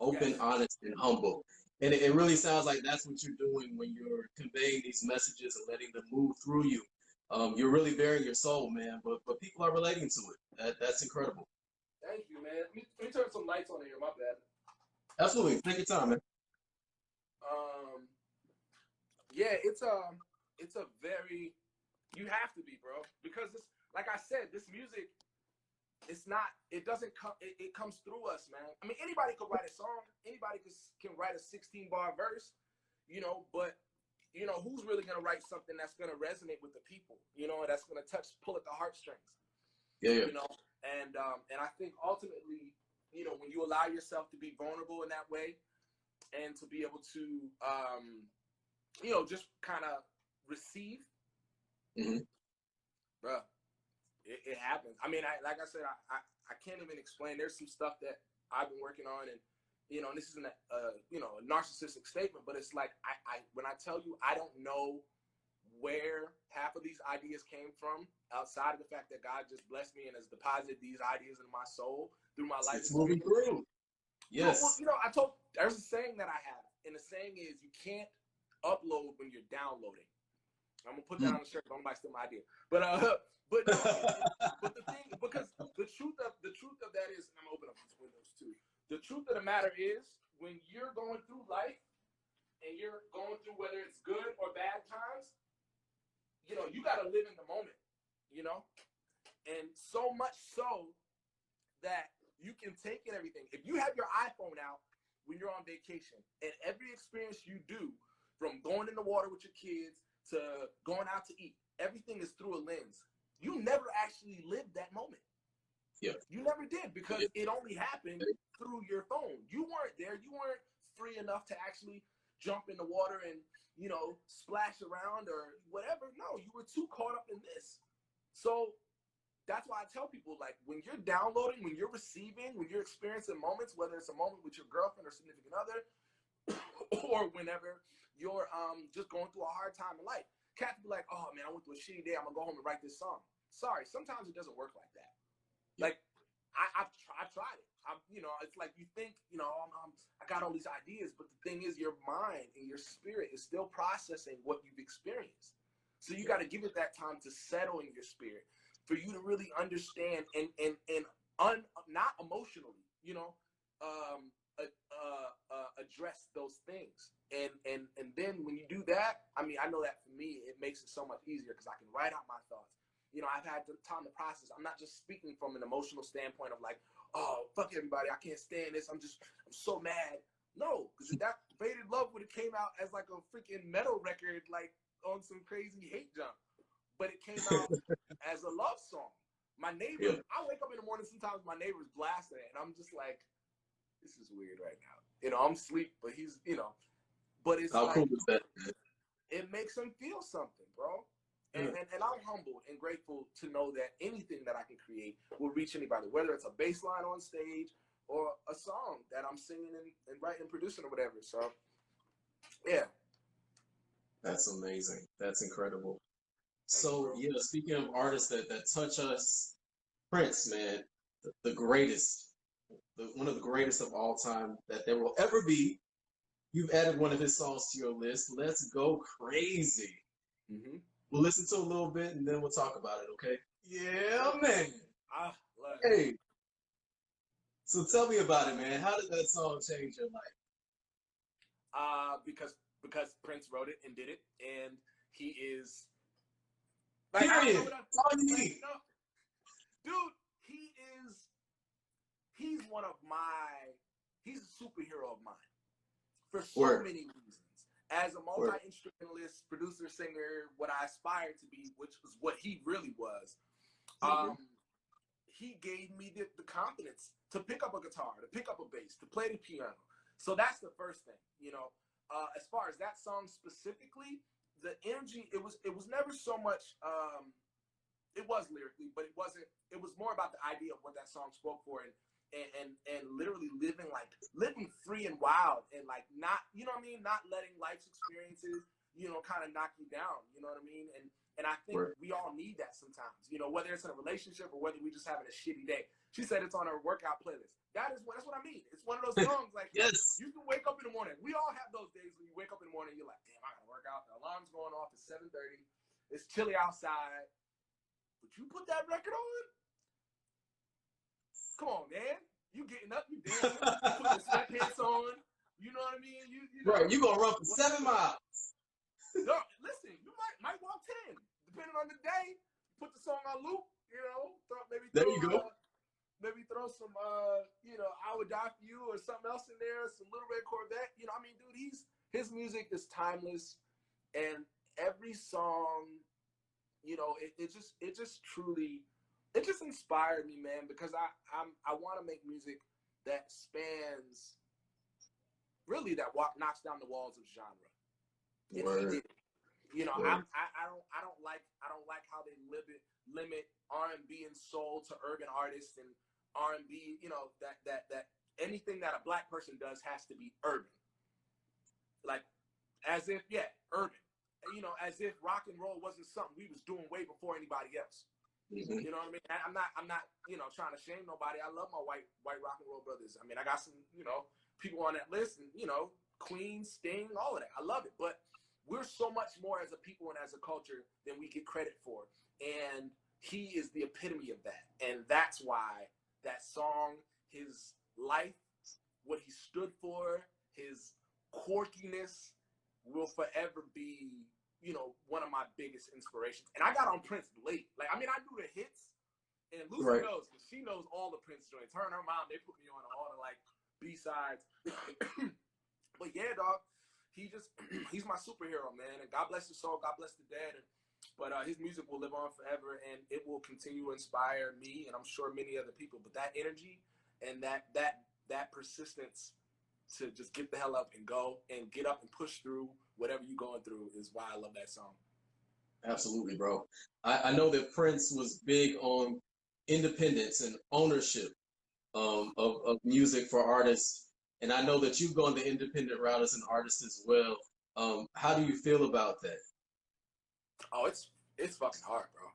Open, honest, and humble. And it really sounds like that's what you're doing when you're conveying these messages and letting them move through you. You're really bearing your soul, man, but people are relating to it. That's incredible. Thank you, man. Let me turn some lights on here. My bad. Absolutely. Take your time, man. Yeah, it's a very, you have to be, bro, because it's like I said, this music, it doesn't come, it comes through us, man. I mean, anybody could write a song, anybody can write a 16-bar verse, you know, but you know, who's really gonna write something that's gonna resonate with the people, you know, that's gonna pull at the heartstrings. Yeah. You know, and I think ultimately, you know, when you allow yourself to be vulnerable in that way, and to be able to, you know, just kind of receive, bruh, it happens. I mean, like I said, I can't even explain. There's some stuff that I've been working on, and you know, and this isn't you know, a narcissistic statement, but it's like when I tell you, I don't know where half of these ideas came from outside of the fact that God just blessed me and has deposited these ideas into my soul through my life. It's moving through. Yes. Well, you know, there's a saying that I have, and the saying is, you can't upload when you're downloading. I'm gonna put that on the shirt. Don't nobody steal my idea. But no, but the thing, because the truth of that is, and I'm gonna open up these windows too. The truth of the matter is, when you're going through life and you're going through whether it's good or bad times, you know, you got to live in the moment, you know? And so much so that you can take in everything. If you have your iPhone out when you're on vacation, and every experience you do, from going in the water with your kids to going out to eat, everything is through a lens. You never actually lived that moment. Yeah. You never did, because it only happened through your phone. You weren't there. You weren't free enough to actually jump in the water and, you know, splash around or whatever. No, you were too caught up in this. So that's why I tell people, like, when you're downloading, when you're receiving, when you're experiencing moments, whether it's a moment with your girlfriend or significant other, or whenever you're just going through a hard time in life, cats be like, oh man, I went through a shitty day, I'm gonna go home and write this song. Sorry, sometimes it doesn't work like that. Like, I've tried it. You know, it's like you think, you know, I got all these ideas, but the thing is, your mind and your spirit is still processing what you've experienced. So you got to give it that time to settle in your spirit, for you to really understand and not emotionally, you know, address those things. And then when you do that, I mean, I know that for me, it makes it so much easier because I can write out my thoughts. You know, I've had the time to process. I'm not just speaking from an emotional standpoint of like, oh, fuck everybody, I can't stand this, I'm so mad. No, because if that Faded Love would have came out as like a freaking metal record, like on some crazy hate jump. But it came out as a love song. My neighbor, I wake up in the morning, sometimes my neighbor's blasting it, and I'm just like, this is weird right now. You know, I'm asleep, but he's, you know, but it's how like, cool is that? it makes him feel something, bro. And I'm humbled and grateful to know that anything that I can create will reach anybody, whether it's a bass line on stage or a song that I'm singing and writing and producing or whatever. So, yeah. That's amazing. That's incredible. So, yeah, speaking of artists that touch us, Prince, man, the greatest, one of the greatest of all time that there will ever be. You've added one of his songs to your list. Let's Go Crazy. Mm-hmm. We'll listen to a little bit and then we'll talk about it, okay? Yeah, man. I love it. Hey, so tell me about it, man. How did that song change your life? Because Prince wrote it and did it, and he is like, Period. I don't know what else. That's all you Like, need. no, dude, he's one of he's a superhero of mine for so Word. many reasons. As a multi-instrumentalist, producer, singer, what I aspired to be, which was what he really was, he gave me the confidence to pick up a guitar, to pick up a bass, to play the piano. So that's the first thing, you know. As far as that song specifically, the energy, it was never so much, it was lyrically, but it was more about the idea of what that song spoke for, and literally living free and wild, and like, not, you know what I mean, not letting life's experiences, you know, kind of knock you down, you know what I mean? And I think we all need that sometimes, you know, whether it's in a relationship or whether we just having a shitty day. She said it's on her workout playlist. That's what I mean. It's one of those songs, like, yes, you can wake up in the morning. We all have those days when you wake up in the morning and you're like, damn, I gotta work out. The alarm's going off at 7:30. It's chilly outside. But you put that record on? Come on, man. You getting up, you dancing, you put your sweatpants on. You know what I mean? You know, right. You gonna run for 7 miles. No, listen, you might walk 10, depending on the day. Put the song on loop, you know. There you go. Maybe throw some, you know, I Would Die For You or something else in there, some Little Red Corvette. You know, I mean, dude, his music is timeless, and every song, you know, it just truly, it just inspired me, man, because I want to make music that spans, really, that knocks down the walls of genre. And he did it. You know, I don't like how they limit R&B and soul to urban artists, and R&B, you know, that anything that a black person does has to be urban. Like, as if, urban. You know, as if rock and roll wasn't something we was doing way before anybody else. Mm-hmm. You know what I mean? I'm not, you know, trying to shame nobody. I love my white rock and roll brothers. I mean, I got some, you know, people on that list, and, you know, Queen, Sting, all of that. I love it. But we're so much more as a people and as a culture than we get credit for. And he is the epitome of that. And that's why that song, his life, what he stood for, his quirkiness will forever be, you know, one of my biggest inspirations. And I got on Prince late. Like, I mean, I knew the hits, and Lucy knows, because she knows all the Prince joints. Her and her mom, they put me on all the, like, B-sides. But yeah, dog, he's my superhero, man. And God bless his soul, God bless the dead. But his music will live on forever, and it will continue to inspire me, and I'm sure many other people. But that energy and that persistence to just get the hell up and go and get up and push through whatever you're going through is why I love that song. Absolutely, bro. I know that Prince was big on independence and ownership of music for artists. And I know that you've gone the independent route as an artist as well. How do you feel about that? Oh, it's fucking hard, bro.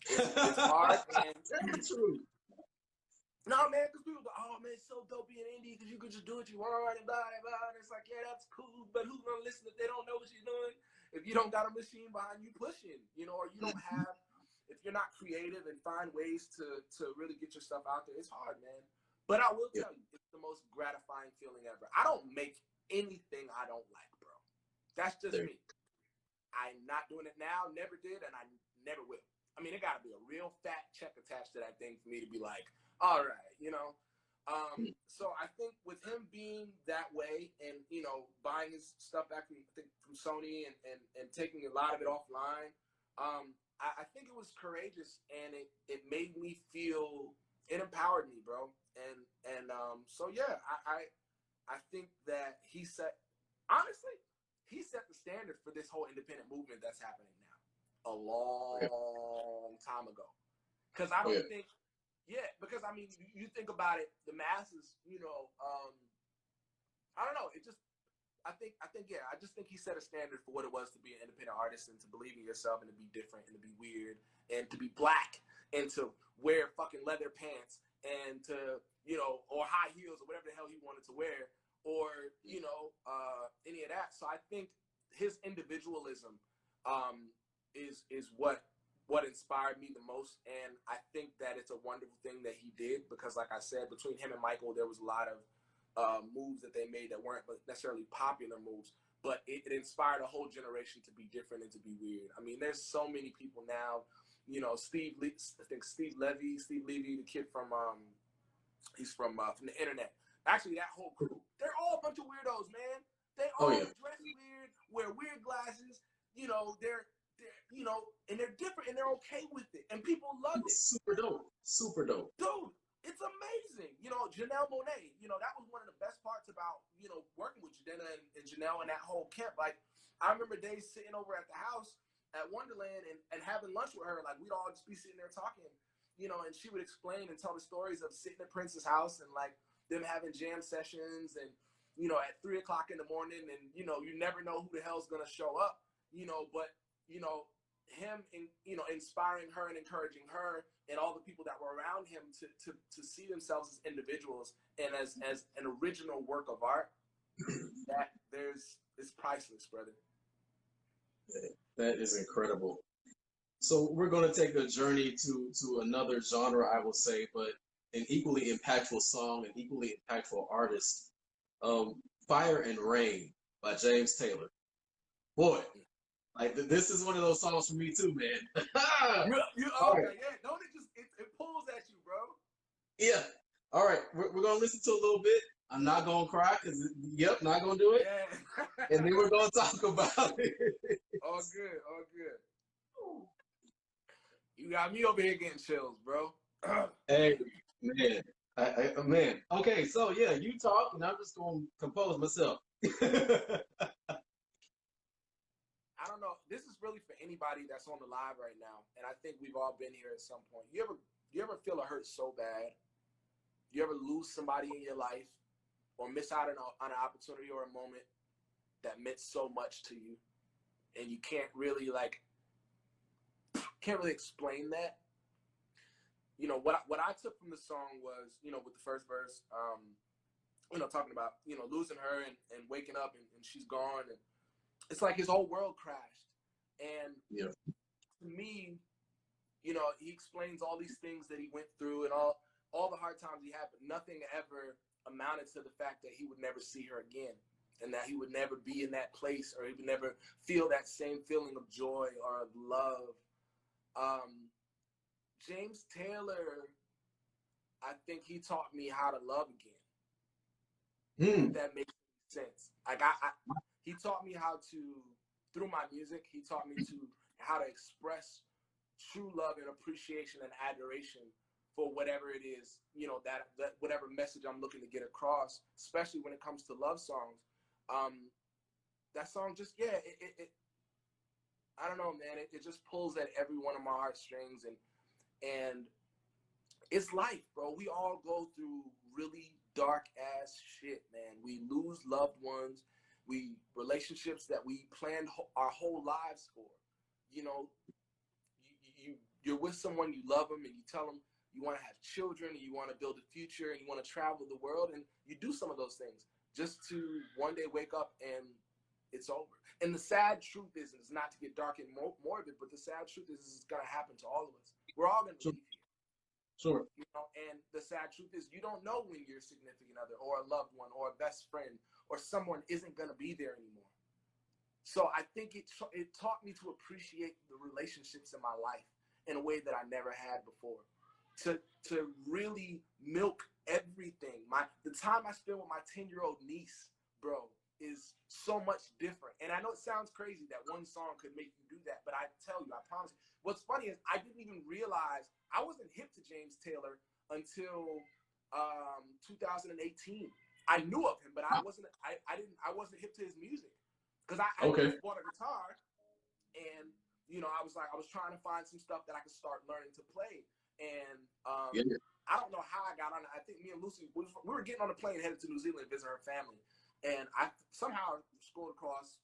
It's hard, and that's true. No, man, because people go, oh, man, it's so dope being indie because you could just do what you want and blah, blah, blah. And it's like, yeah, that's cool, but who's going to listen if they don't know what you're doing? If you don't got a machine behind you pushing, you know, or you don't have, if you're not creative and find ways to really get your stuff out there, it's hard, man. But I will tell you, it's the most gratifying feeling ever. I don't make anything I don't like, bro. That's just me. I'm not doing it now, never did, and I never will. I mean, it got to be a real fat check attached to that thing for me to be like, all right, you know. So I think with him being that way, and, you know, buying his stuff back from Sony and taking a lot of it offline, I think it was courageous, and it made me feel, it empowered me, bro. And so yeah, I think that he set the standard for this whole independent movement that's happening now a long time ago. Because I don't think, because I mean, you think about it, the masses, you know, I don't know. I just think he set a standard for what it was to be an independent artist and to believe in yourself and to be different and to be weird and to be black and to wear fucking leather pants and to, you know, or high heels or whatever the hell he wanted to wear, or, you know, any of that. So I think his individualism is what inspired me the most. And I think that it's a wonderful thing that he did, because like I said, between him and Michael, there was a lot of moves that they made that weren't necessarily popular moves, but it inspired a whole generation to be different and to be weird. I mean, there's so many people now, you know, Steve Levy, the kid from he's from the internet. Actually, that whole crew, they're all a bunch of weirdos, man. They all dress weird, wear weird glasses. You know, they're you know, and they're different, and they're okay with it, and people love it. Super dope, super dope, dude. It's amazing. You know, Janelle Monáe, you know, that was one of the best parts about, you know, working with Jadena and Janelle and that whole camp. Like, I remember days sitting over at the house at Wonderland and having lunch with her. Like, we'd all just be sitting there talking, you know, and she would explain and tell the stories of sitting at Prince's house and, like, them having jam sessions and, you know, at 3 o'clock in the morning, and, you know, you never know who the hell's going to show up, you know, but, you know, him, you know, inspiring her and encouraging her and all the people that were around him to see themselves as individuals and as an original work of art, that it's priceless, brother. That is incredible. So we're going to take a journey to another genre, I will say, but an equally impactful song, an equally impactful artist. Fire and Rain by James Taylor. Boy, like, this is one of those songs for me too, man. Don't it pulls at you, bro. Yeah. All right, we're gonna listen to a little bit. I'm not gonna cry because, not gonna do it. Yeah. And then we're gonna talk about it. All good. You got me over here getting chills, bro. Hey, man. Man. Okay, so yeah, you talk, and I'm just gonna compose myself. I don't know. This is really for anybody that's on the live right now, and I think we've all been here at some point. You ever feel a hurt so bad? You ever lose somebody in your life, or miss out on an opportunity or a moment that meant so much to you, and you can't really explain that? You know, what I took from the song was, you know, with the first verse, you know, talking about, you know, losing her and waking up and she's gone, and it's like his whole world crashed. And to me, you know, he explains all these things that he went through and all the hard times he had, but nothing ever amounted to the fact that he would never see her again, and that he would never be in that place, or he would never feel that same feeling of joy or of love. James Taylor, I think he taught me how to love again. If that makes sense. Like, he taught me how to, through my music, he taught me how to express true love and appreciation and adoration for whatever it is, you know, that whatever message I'm looking to get across, especially when it comes to love songs. That song just, I don't know, man. It just pulls at every one of my heartstrings, and it's life, bro. We all go through really dark ass shit, man. We lose loved ones. Relationships that we planned our whole lives for. You know, you're with someone, you love them, and you tell them you want to have children, and you want to build a future, and you want to travel the world, and you do some of those things just to one day wake up and it's over. And the sad truth is, and it's not to get dark and morbid, but the sad truth is it's going to happen to all of us. We're all going to leave here. Sure. You know, and the sad truth is you don't know when your significant other or a loved one or a best friend or someone isn't going to be there anymore. So I think it taught me to appreciate the relationships in my life in a way that I never had before. To really milk everything. The time I spend with my 10-year-old niece, bro, is so much different. And I know it sounds crazy that one song could make you do that, but I tell you, I promise you. What's funny is I didn't even realize I wasn't hip to James Taylor until 2018. I knew of him, but I wasn't hip to his music, because I just bought a guitar, and you know, I was trying to find some stuff that I could start learning to play, and I don't know how I got on it. I think me and Lucy, we were getting on a plane headed to New Zealand to visit her family, and I somehow scored across,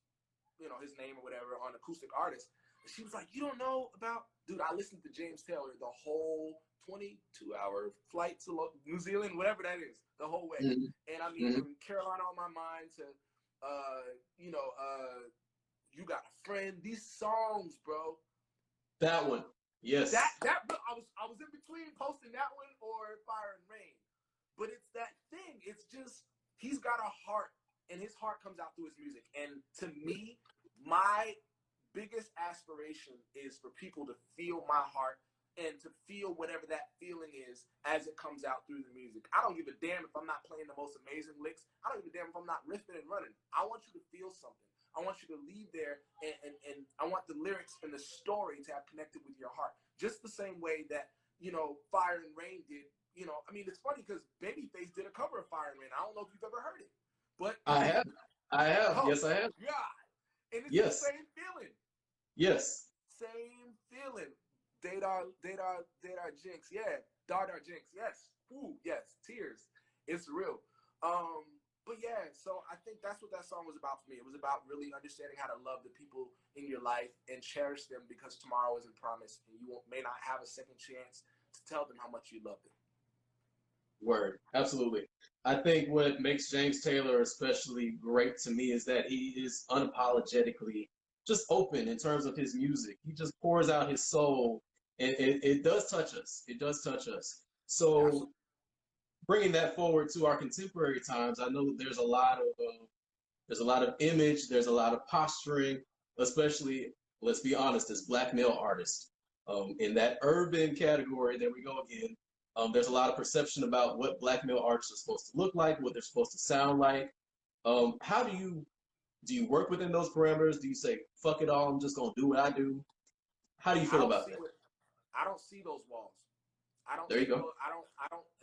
you know, his name or whatever on Acoustic Artist. And she was like, "You don't know about," dude, I listened to James Taylor the whole 22-hour flight to New Zealand, whatever that is, the whole way. And I mean, from Carolina on my mind to, You Got a Friend. These songs, bro. That one. Yes. I was in between posting that one or Fire and Rain. But it's that thing. It's just, he's got a heart, and his heart comes out through his music. And to me, my biggest aspiration is for people to feel my heart and to feel whatever that feeling is as it comes out through the music. I don't give a damn if I'm not playing the most amazing licks. I don't give a damn if I'm not riffing and running. I want you to feel something. I want you to leave there, and I want the lyrics and the story to have connected with your heart. Just the same way that, you know, Fire and Rain did. You know, I mean, it's funny because Babyface did a cover of Fire and Rain. I don't know if you've ever heard it. But I have. Oh, yes, I have. God. And it's Yes. the same feeling. Yes. Same feeling. Dadar Jinx. Yeah. Dardar Jinx. Yes. Ooh, yes. Tears. It's real. But yeah, so I think that's what that song was about for me. It was about really understanding how to love the people in your life and cherish them, because tomorrow isn't promised, and you may not have a second chance to tell them how much you love them. Word. Absolutely. I think what makes James Taylor especially great to me is that he is unapologetically just open in terms of his music. He just pours out his soul, and it does touch us. It does touch us. So, Absolutely. bringing that forward to our contemporary times, I know that there's a lot of image, there's a lot of posturing, especially, let's be honest, as Black male artists. In that urban category, there we go again. There's a lot of perception about what Black male artists are supposed to look like, what they're supposed to sound like. How do you work within those parameters? Do you say, fuck it all, I'm just gonna do what I do? How do you feel about that? I don't see those walls. There you go.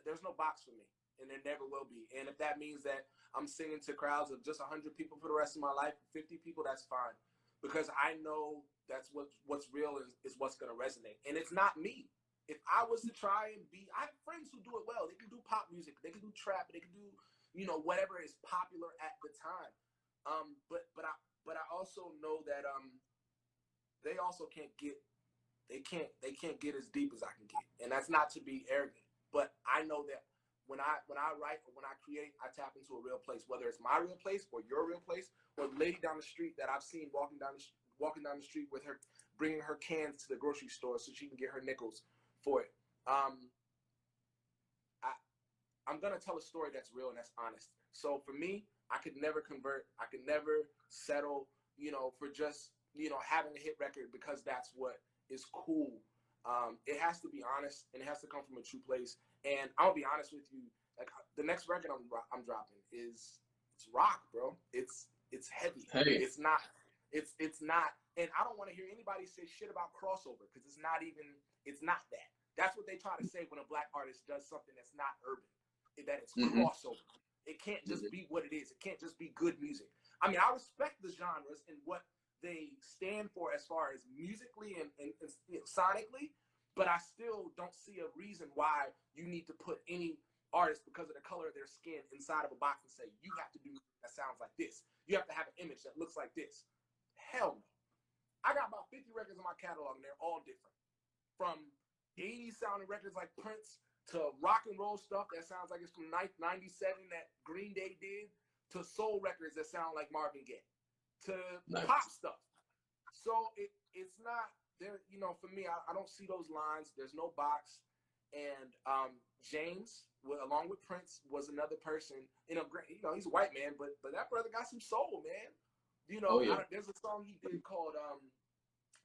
There's no box for me, and there never will be. And if that means that I'm singing to crowds of just 100 people for the rest of my life, 50 people, that's fine. Because I know that's what's real is what's going to resonate. And it's not me. If I was to try and I have friends who do it well. They can do pop music. They can do trap. They can do, you know, whatever is popular at the time. But I also know that they also can't get as deep as I can get. And that's not to be arrogant. But I know that when I write or when I create, I tap into a real place, whether it's my real place or your real place, or the lady down the street that I've seen walking down the street with her, bringing her cans to the grocery store so she can get her nickels for it. I'm gonna tell a story that's real and that's honest. So for me, I could never convert. I could never settle, you know, for just, you know, having a hit record because that's what is cool. It has to be honest, and it has to come from a true place. And I'll be honest with you, like the next record I'm dropping it's rock, bro. It's heavy. Hey. It's not. And I don't want to hear anybody say shit about crossover, because it's not that. That's what they try to say when a Black artist does something that's not urban, that it's crossover. It can't just be what it is. It can't just be good music. I mean, I respect the genres and what they stand for as far as musically and you know, sonically, but I still don't see a reason why you need to put any artist, because of the color of their skin, inside of a box and say, you have to do music that sounds like this. You have to have an image that looks like this. Hell no. I got about 50 records in my catalog, and they're all different. From 80s sounding records like Prince, to rock and roll stuff that sounds like it's from 97 that Green Day did, to soul records that sound like Marvin Gaye, to pop stuff. So it's not there, you know, for me, I don't see those lines. There's no box. And James, along with Prince, was another person. You know, he's a white man, but that brother got some soul, man. You know, there's a song he did called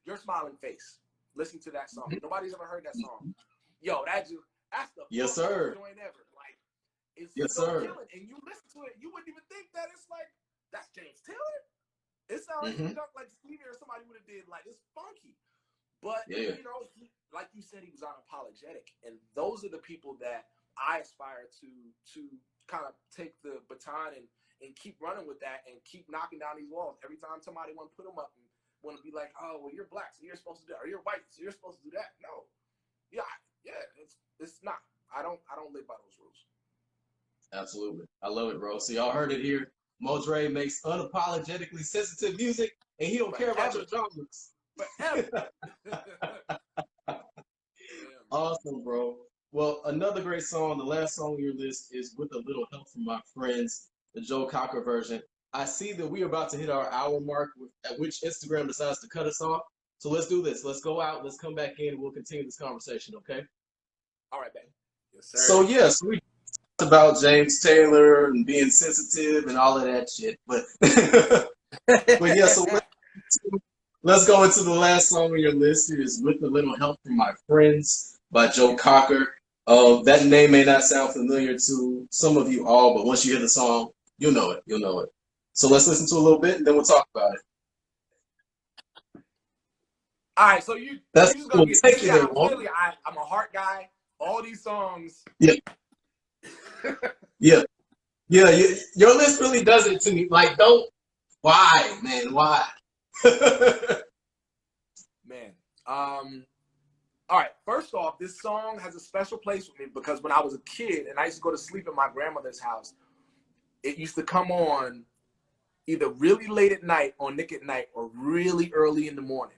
Your Smiling Face. Listen to that song. Nobody's ever heard that song. Yo, that's the yes, sir. joint ever. Like, it's yes, so sir. killing. And you listen to it, you wouldn't even think that it's like, that's James Taylor. It sounds like Stevie or somebody would have did. Like, it's funky. But, you know, like you said, he was unapologetic. And those are the people that I aspire to kind of take the baton and keep running with that and keep knocking down these walls. Every time somebody want to put them up and want to be like, oh, well, you're Black, so you're supposed to do that. Or you're white, so you're supposed to do that. No. Yeah, it's not. I don't live by those rules. Absolutely. I love it, bro. So y'all heard it here. MoDre makes unapologetically sensitive music, and he don't care about your genres. Forever. Awesome, bro. Well, another great song, the last song on your list, is With a Little Help from My Friends, the Joe Cocker version. I see that we're about to hit our hour mark, at which Instagram decides to cut us off. So let's do this. Let's go out. Let's come back in. And we'll continue this conversation. Okay. All right, man. Yes, sir. So yes, we talked about James Taylor and being sensitive and all of that shit. But but yeah. So let's go into the last song on your list. It is "With a Little Help from My Friends" by Joe Cocker. That name may not sound familiar to some of you all, but once you hear the song, you'll know it. You'll know it. So let's listen to a little bit, and then we'll talk about it. All right, so you That's just gonna get take it. clearly, I'm a heart guy. All these songs. Yeah. Yeah. Yeah. Your list really does it to me. Like, don't. Why, man? Why? Man. All right, first off, this song has a special place with me because when I was a kid and I used to go to sleep at my grandmother's house, it used to come on either really late at night on Nick at Night or really early in the morning.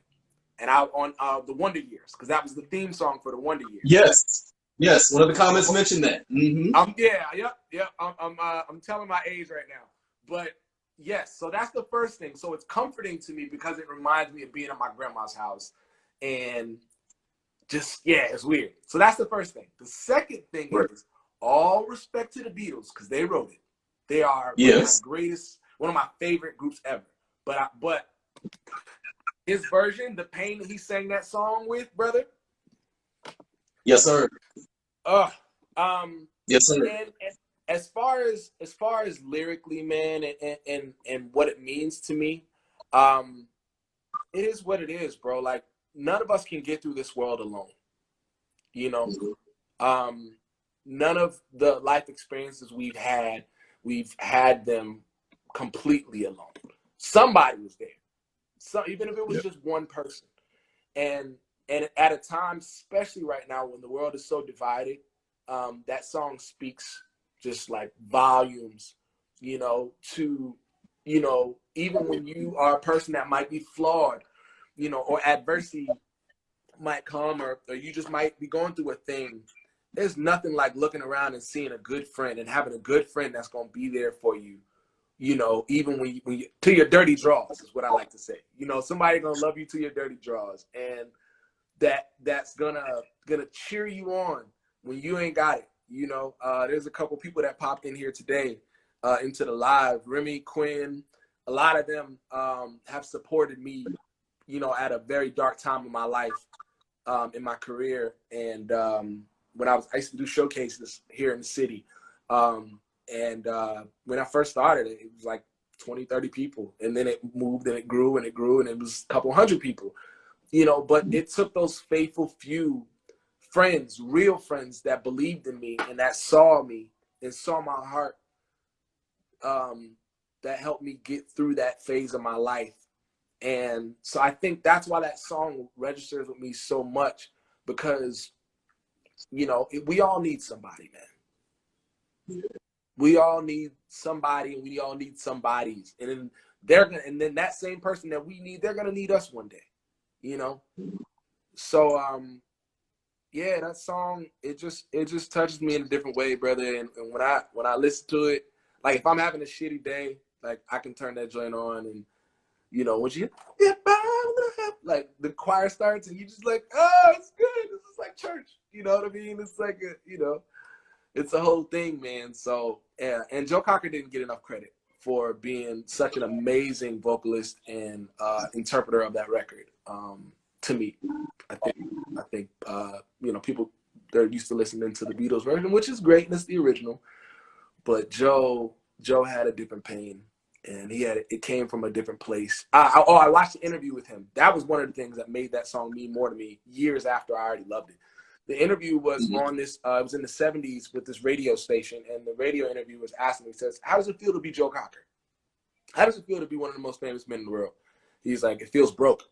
And I on the Wonder Years, because that was the theme song for the Wonder Years. Yes. One of the comments mentioned that. Mm-hmm. I'm telling my age right now, but yes. So that's the first thing. So it's comforting to me because it reminds me of being at my grandma's house, and just it's weird. So that's the first thing. The second thing is all respect to the Beatles because they wrote it. They are one of my favorite groups ever. But his version, the pain that he sang that song with, brother. Yes, sir. Yes, sir. And as far as lyrically, man, and what it means to me, it is what it is, bro. Like, none of us can get through this world alone. You know, none of the life experiences we've had them completely alone. Somebody was there. So even if it was just one person, and at a time, especially right now when the world is so divided, that song speaks just like volumes, to, even when you are a person that might be flawed, or adversity might come, or you just might be going through a thing. There's nothing like looking around and seeing a good friend and having a good friend that's going to be there for you. Even when you to your dirty draws is what I like to say. Somebody gonna love you to your dirty draws, and that's gonna cheer you on when you ain't got it. There's a couple people that popped in here today into the live. Remy, Quinn, a lot of them have supported me, at a very dark time in my life, in my career, and when I used to do showcases here in the city. And when I first started, it was like 20, 30 people. And then it moved and it grew and it grew and it was a couple hundred people, but it took those faithful few friends, real friends that believed in me and that saw me and saw my heart, that helped me get through that phase of my life. And so I think that's why that song registers with me so much, because, we all need somebody, man. We all need somebody, and we all need somebodies, and then that same person that we need, they're gonna need us one day, So that song, it just touches me in a different way, brother. And when I listen to it, like if I'm having a shitty day, like I can turn that joint on, and when you like the choir starts, and you just like, oh, it's good. This is like church, you know what I mean? It's like it's a whole thing, man. So, and Joe Cocker didn't get enough credit for being such an amazing vocalist and interpreter of that record. To me, I think people, they're used to listening to the Beatles version, which is great, and it's the original. But Joe had a different pain, and it came from a different place. I watched the interview with him. That was one of the things that made that song mean more to me years after I already loved it. The interview was on this, it was in the 70s with this radio station, and the radio interview was asking me, he says, how does it feel to be Joe Cocker? How does it feel to be one of the most famous men in the world? He's like, it feels broke.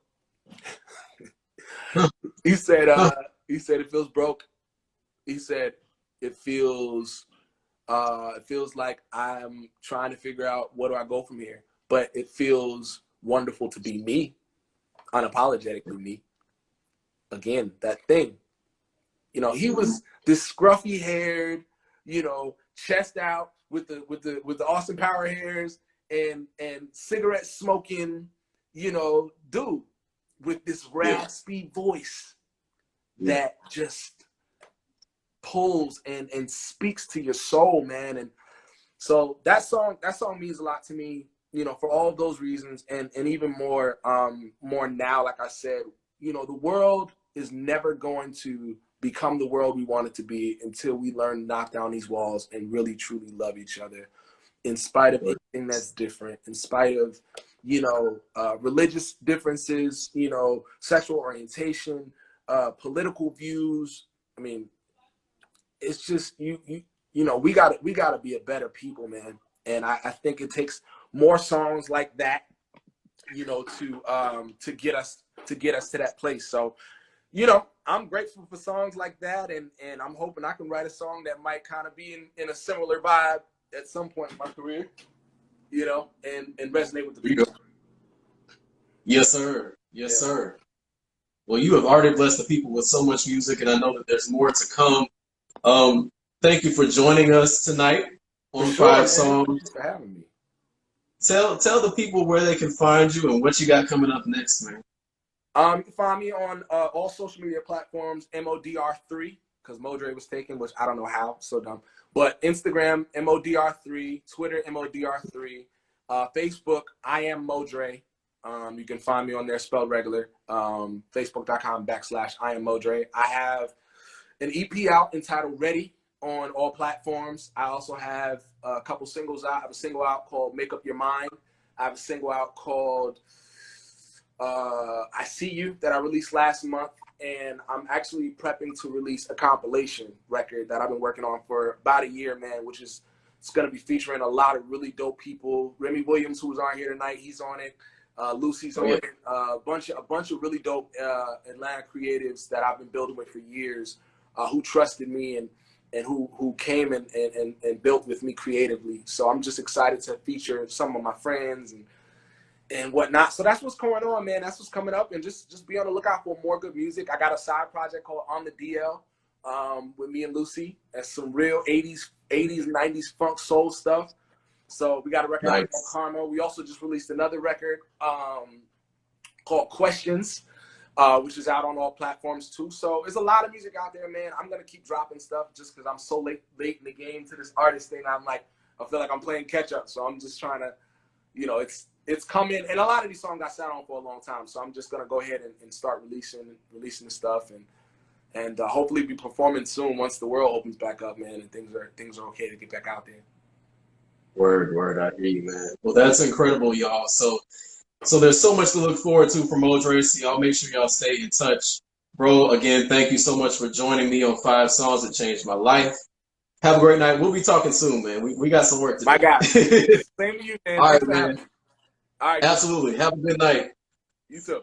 He said, it feels broke. He said, it feels like I'm trying to figure out where do I go from here, but it feels wonderful to be me, unapologetically me. Again, that thing. He was this scruffy haired, chest out with the Austin Power hairs, and cigarette smoking, you know, dude with this raspy voice that just pulls and speaks to your soul, man. And so that song means a lot to me, you know, for all of those reasons, and even more now. Like I said, you know, the world is never going to become the world we want it to be until we learn to knock down these walls and really truly love each other, in spite of anything that's different, in spite of, you know, religious differences, you know, sexual orientation, political views. I mean, it's just you know, we gotta be a better people, man. And I think it takes more songs like that, you know, to get us to that place. So, you know, I'm grateful for songs like that, and I'm hoping I can write a song that might kind of be in a similar vibe at some point in my career, you know, and resonate with the people. Yes, sir. Yes, sir. Well, you have already blessed the people with so much music, and I know that there's more to come. Thank you for joining us tonight on Five Songs. Thanks for having me. Tell the people where they can find you and what you got coming up next, man. You can find me on all social media platforms, MoDre3, because MoDre was taken, which I don't know how, so dumb. But Instagram, MoDre3, Twitter, MoDre3, Facebook, I am MoDre. You can find me on there, spelled regular, facebook.com/I am MoDre. I have an EP out entitled Ready on all platforms. I also have a couple singles out. I have a single out called Make Up Your Mind. I have a single out called I See You that I released last month. And I'm actually prepping to release a compilation record that I've been working on for about a year, man, which is, it's going to be featuring a lot of really dope people. Remy Williams, who was on here tonight, he's on it. Lucy's on it. A bunch of really dope Atlanta creatives that I've been building with for years, who trusted me and who came and built with me creatively. So I'm just excited to feature some of my friends and whatnot. So that's what's going on, man. That's what's coming up, and just be on the lookout for more good music. I got a side project called On the DL with me and Lucy. That's some real 80s, 90s funk soul stuff. So we got a record called Karma. We also just released another record called Questions, which is out on all platforms too. So there's a lot of music out there, man. I'm gonna keep dropping stuff just because I'm so late in the game to this artist thing. I feel like I'm playing catch up. So I'm just trying to, you know, it's coming, and a lot of these songs I sat on for a long time. So I'm just gonna go ahead and start releasing the stuff, and hopefully be performing soon once the world opens back up, man, and things are okay to get back out there. Word, I hear you, man. Well, that's incredible, y'all. So there's so much to look forward to from MoDre. So y'all make sure y'all stay in touch. Bro, again, thank you so much for joining me on 5 Songs That Changed My Life. Have a great night. We'll be talking soon, man. We got some work to do. My guy. Same to you, man. All right, man. All right. Absolutely. Have a good night. You too.